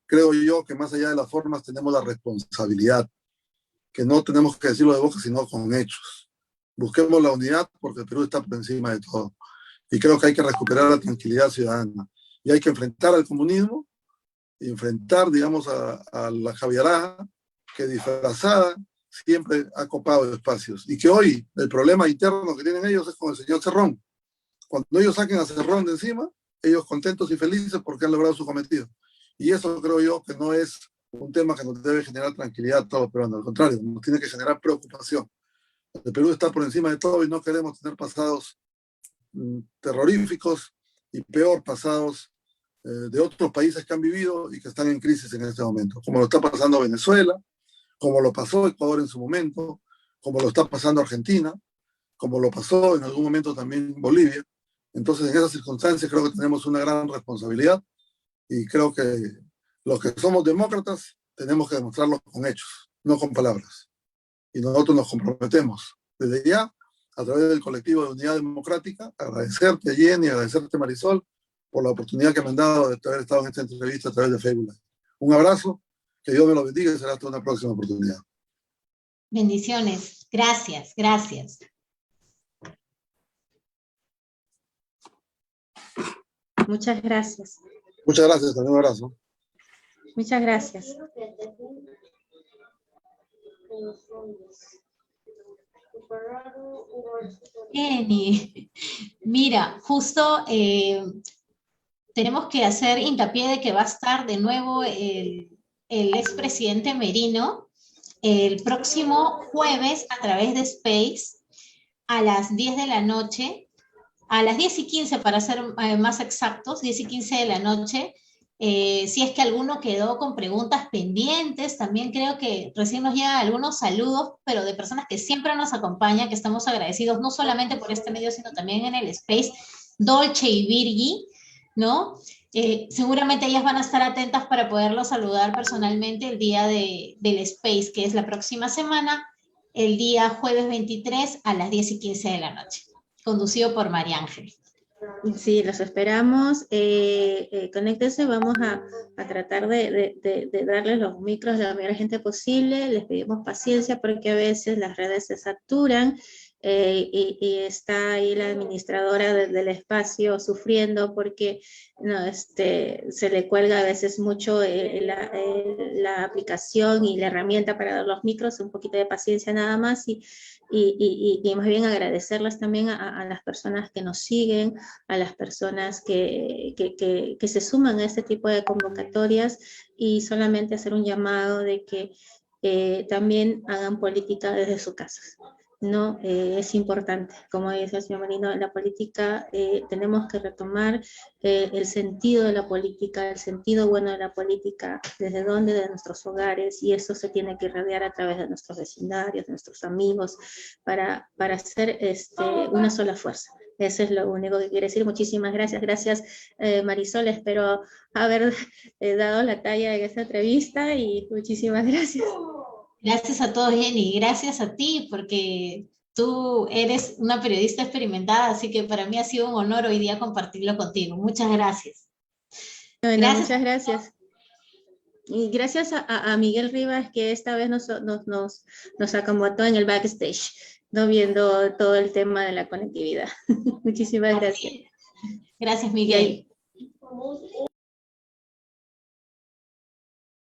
S3: Creo yo que más allá de las formas tenemos la responsabilidad, que no tenemos que decirlo de boca, sino con hechos. Busquemos la unidad porque el Perú está por encima de todo. Y creo que hay que recuperar la tranquilidad ciudadana. Y hay que enfrentar al comunismo, enfrentar, digamos, a la Javieraja, que disfrazada siempre ha copado espacios. Y que hoy el problema interno que tienen ellos es con el señor Cerrón. Cuando ellos saquen a Cerrón de encima, ellos contentos y felices porque han logrado su cometido. Y eso creo yo que no es un tema que nos debe generar tranquilidad a todos, pero al contrario, nos tiene que generar preocupación. El Perú está por encima de todo y no queremos tener pasados terroríficos y peor pasados de otros países que han vivido y que están en crisis en este momento, como lo está pasando Venezuela, como lo pasó Ecuador en su momento, como lo está pasando Argentina, como lo pasó en algún momento también Bolivia. Entonces, en esas circunstancias creo que tenemos una gran responsabilidad y creo que los que somos demócratas tenemos que demostrarlo con hechos, no con palabras. Y nosotros nos comprometemos desde ya, a través del colectivo de Unidad Democrática, agradecerte, Jenny, agradecerte, Marisol, por la oportunidad que me han dado de haber estado en esta entrevista a través de Facebook. Un abrazo, que Dios me lo bendiga y será hasta una próxima oportunidad.
S1: Bendiciones. Gracias, gracias.
S2: Muchas gracias.
S3: Muchas gracias, también un abrazo.
S2: Muchas gracias.
S1: Jenny, mira, justo tenemos que hacer hincapié de que va a estar de nuevo el expresidente Merino el próximo jueves a través de Space a las 10 de la noche, a las 10:15 para ser más exactos, 10:15 de la noche. Si es que alguno quedó con preguntas pendientes, también creo que recién nos llegan algunos saludos, pero de personas que siempre nos acompañan, que estamos agradecidos no solamente por este medio, sino también en el Space, Dolce y Virgi, ¿no? Seguramente ellas van a estar atentas para poderlo saludar personalmente el día del Space, que es la próxima semana, el día jueves 23 a las 10:15 de la noche, conducido por María Ángel.
S2: Sí, los esperamos. Conéctense, vamos a tratar de darles los micros a la mayor gente posible. Les pedimos paciencia porque a veces las redes se saturan y está ahí la administradora del espacio sufriendo porque no, se le cuelga a veces mucho la aplicación y la herramienta para dar los micros. Un poquito de paciencia nada más y más bien agradecerles también a las personas que nos siguen, a las personas que se suman a este tipo de convocatorias, y solamente hacer un llamado de que también hagan política desde sus casas. No, es importante, como dice el señor Merino, la política, tenemos que retomar el sentido de la política, el sentido bueno de la política, desde donde, de nuestros hogares, y eso se tiene que irradiar a través de nuestros vecindarios, de nuestros amigos, para hacer una sola fuerza. Eso es lo único que quiero decir. Muchísimas gracias. Gracias, Marisol. Espero haber dado la talla en esta entrevista y muchísimas gracias.
S1: Gracias a todos, Jenny. Gracias a ti, porque tú eres una periodista experimentada, así que para mí ha sido un honor hoy día compartirlo contigo. Muchas gracias.
S2: Bueno, gracias. Muchas gracias. Y gracias a Miguel Rivas, que esta vez nos acomodó en el backstage, no viendo todo el tema de la conectividad. Muchísimas gracias.
S1: Gracias, Miguel.